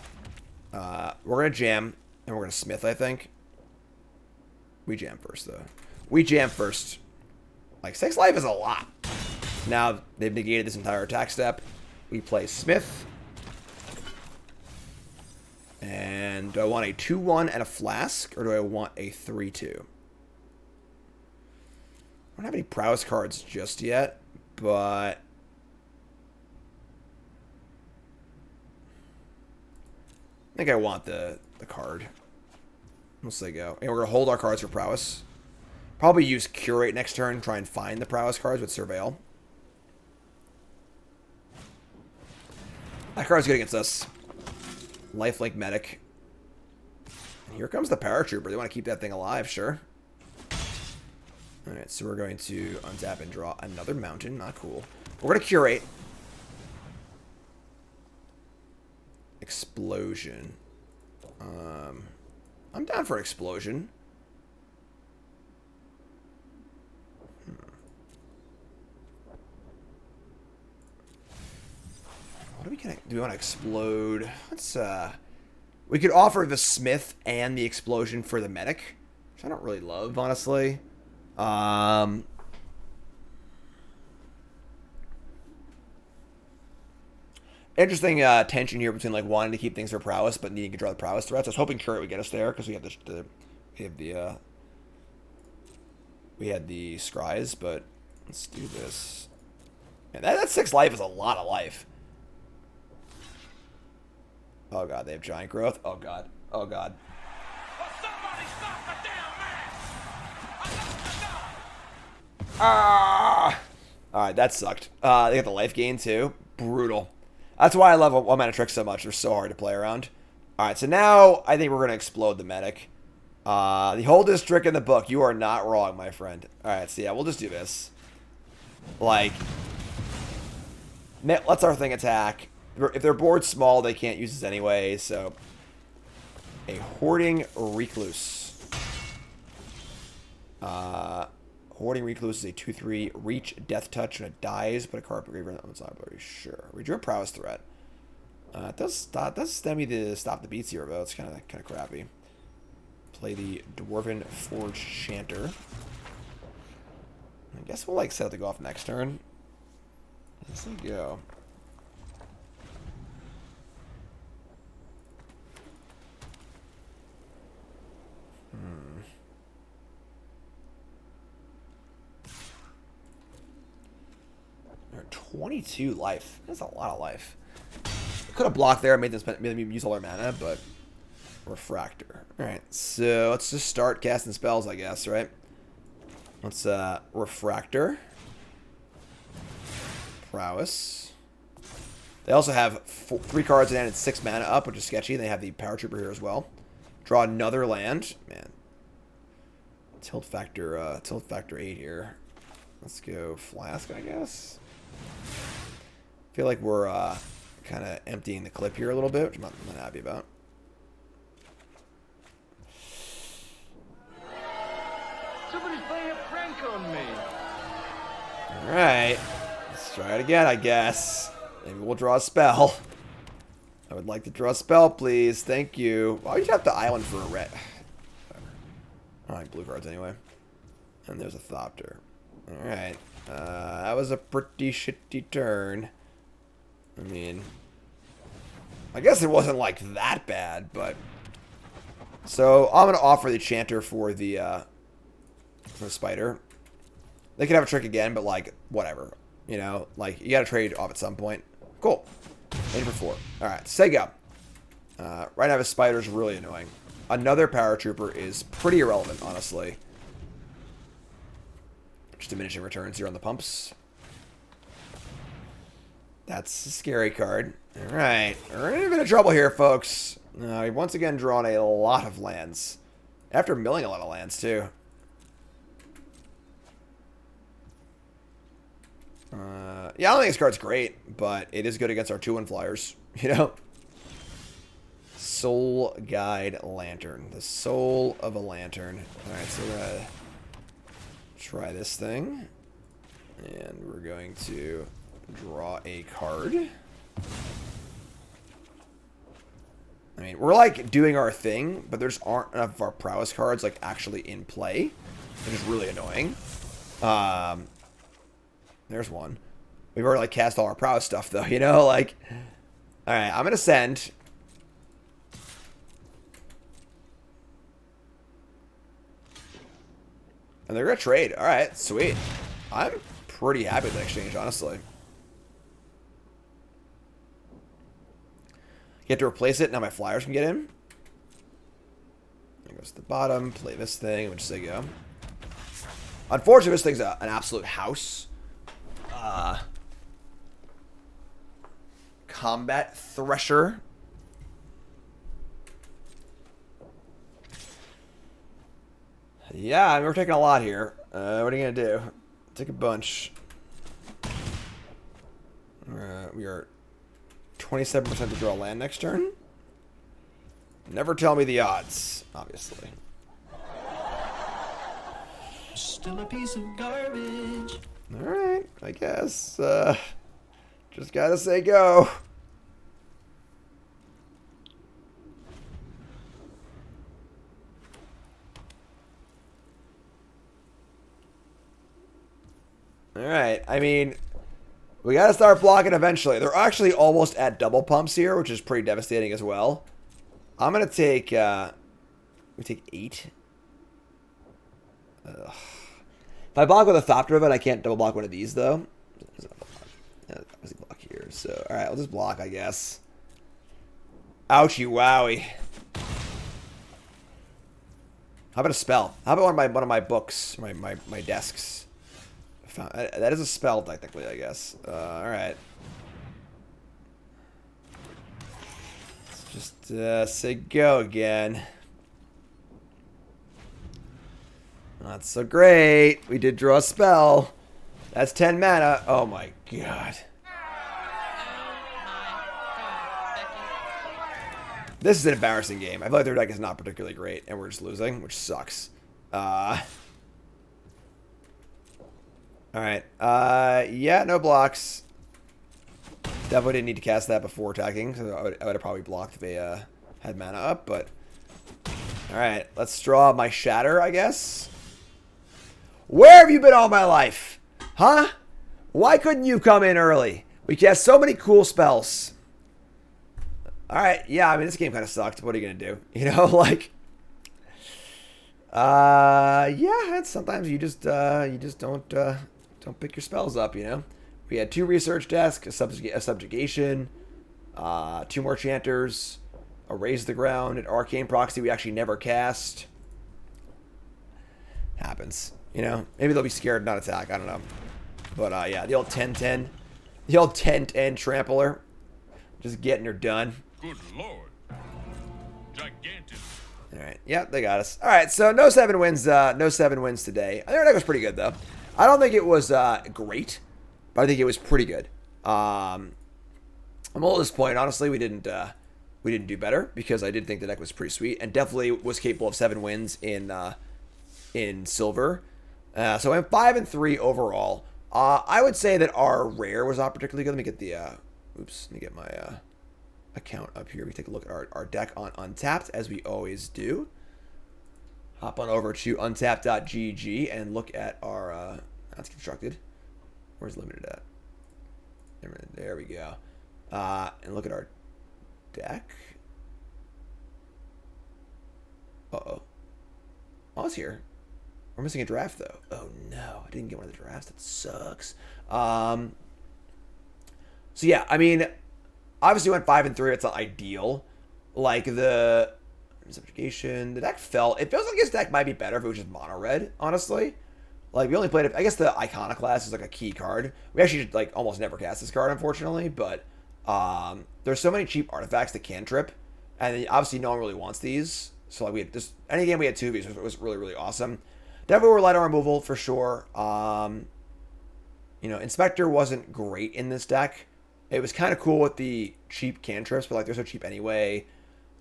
We're gonna jam and we're gonna smith, I think. We jam first though. We jam first. Like 6 life is a lot. Now they've negated this entire attack step. We play smith. And do I want a 2/1 and a flask, or do I want a 3/2? I don't have any prowess cards just yet, but I think I want the card. Let's say go. And we're gonna hold our cards for prowess. Probably use curate next turn, try and find the prowess cards with surveil. That card's good against us. Lifelink Medic. And here comes the Paratrooper. They want to keep that thing alive, sure. Alright, so we're going to untap and draw another mountain. Not cool. We're going to curate. Explosion. I'm down for an explosion. What do we want to explode? Let's we could offer the Smith and the explosion for the medic, which I don't really love, honestly. Interesting tension here between like wanting to keep things for prowess but needing to draw the prowess threats. I was hoping Curate would get us there because we have we had the scries, but let's do this. Man, that 6 life is a lot of life. Oh god, they have giant growth. Oh god. Oh god. Ah! Alright, that sucked. They got the life gain too. Brutal. That's why I love one mana tricks so much. They're so hard to play around. Alright, so now I think we're gonna explode the medic. The oldest trick in the book. You are not wrong, my friend. Alright, so yeah, we'll just do this. Like, let's our thing attack. If their board's small, they can't use this anyway, so... A Hoarding Recluse. Hoarding Recluse is a 2/3 reach, death touch, and it dies, but a card per graveyard on its library. Sure. We drew a prowess threat. It does stem me to stop the beats here, though. It's kind of crappy. Play the Dwarven Forge Chanter. I guess we'll like set it to go off next turn. Let's see go. They're 22 life. That's a lot of life. Could have blocked there and made them use all their mana, but Refractor. Alright, so let's just start casting spells, I guess, right? Let's Refractor. Prowess. They also have 3 cards in hand and 6 mana up, which is sketchy. They have the Paratrooper here as well. Draw another land. Man. Tilt factor 8 here. Let's go Flask, I guess. Feel like we're kind of emptying the clip here a little bit, which I'm not happy about. Somebody's playing a prank on me. Alright. Let's try it again, I guess. Maybe we'll draw a spell. I would like to draw a spell, please. Thank you. Why would you have the island for a red? I like blue cards anyway. And there's a Thopter. Alright. That was a pretty shitty turn. I mean, I guess it wasn't like that bad, but... So, I'm going to offer the Chanter for the Spider. They could have a trick again, but like, whatever. You know, like, you got to trade off at some point. Cool. Aim for 4. Alright, Sega. Right now, the Spider's really annoying. Another Paratrooper is pretty irrelevant, honestly. Just diminishing returns here on the pumps. That's a scary card. Alright, we're in a bit of trouble here, folks. We've once again drawn a lot of lands. After milling a lot of lands, too. Yeah, I don't think this card's great, but it is good against our 2/1 flyers, you know? Soul Guide Lantern. The soul of a lantern. Alright, so we're gonna try this thing. And we're going to draw a card. I mean, we're like doing our thing, but there's aren't enough of our prowess cards like actually in play, which is really annoying. There's one. We've already like cast all our prowess stuff though, you know, like. All right, I'm gonna send. And they're gonna trade. All right, sweet. I'm pretty happy with the exchange, honestly. You have to replace it. Now my flyers can get in. There goes to the bottom. Play this thing. Which say go. Unfortunately, this thing's an absolute house. Combat Thresher. Yeah, I mean, we're taking a lot here. What are you going to do? Take a bunch. We are 27% to draw land next turn. Never tell me the odds, obviously. Still a piece of garbage. Alright, I guess. Just gotta say go. Alright, I mean, we gotta start blocking eventually. They're actually almost at double pumps here, which is pretty devastating as well. I'm gonna take, we take 8. Ugh. If I block with a Thopter of it, I can't double block one of these, though. There's a block here, so... Alright, I'll just block, I guess. Ouchie wowie. How about a spell? How about one of my books, my desks? That is a spell, technically, I guess. Alright. Let's just say go again. Not so great. We did draw a spell. That's 10 mana. Oh my god. This is an embarrassing game. I feel like their deck is not particularly great, and we're just losing, which sucks. Alright. Yeah, no blocks. Definitely didn't need to cast that before attacking, so I would have probably blocked if they had mana up, but... Alright, let's draw my Shatter, I guess. Where have you been all my life? Huh? Why couldn't you come in early? We cast so many cool spells. Alright, yeah, I mean, this game kind of sucked. What are you going to do? You know, like... yeah, sometimes you just don't pick your spells up, you know? We had 2 research desks, a subjugation, 2 more chanters, a raise the ground, an arcane proxy we actually never cast. Happens. You know, maybe they'll be scared not attack. I don't know. But, yeah, the old 10-10. The old 10-10 trampler. Just getting her done. Good lord. Gigantic. Alright, yeah, they got us. Alright, so no 7 wins, today. I think our deck was pretty good, though. I don't think it was, great, but I think it was pretty good. I'm a little disappointed, honestly. We didn't do better, because I did think the deck was pretty sweet, and definitely was capable of 7 wins in silver. So I'm 5-3 overall. I would say that our rare was not particularly good. Let me get the, let me get my, account up here. We take a look at our deck on Untapped, as we always do. Hop on over to untapped.gg and look at our, that's constructed. Where's limited at? There we go. And look at our deck. Uh-oh. Oh, it's here. We're missing a draft, though. Oh, no. I didn't get one of the drafts. That sucks. So, yeah, I mean, obviously went 5-3. It's not ideal. Like, the subjugation, the deck fell. It feels like his deck might be better if it was just mono-red, honestly. Like, we only played it. I guess the Iconoclast is, like, a key card. We actually, like, almost never cast this card, unfortunately. But there's so many cheap artifacts that cantrip. And obviously no one really wants these. So, like, we had just... Any game we had 2 of these was really, really awesome. Definitely were light on removal, for sure. You know, Inspector wasn't great in this deck. It was kind of cool with the cheap cantrips, but, like, they're so cheap anyway.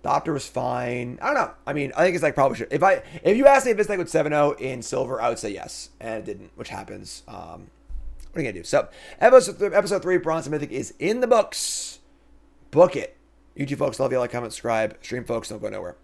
Thopter was fine. I don't know. I mean, I think it's, like, probably should... If you asked me if this deck was 7-0 in silver, I would say yes. And it didn't, which happens. What are you going to do? So, episode 3, Bronze and Mythic, is in the books. Book it. YouTube folks, love you, like, comment, subscribe. Stream folks, don't go nowhere.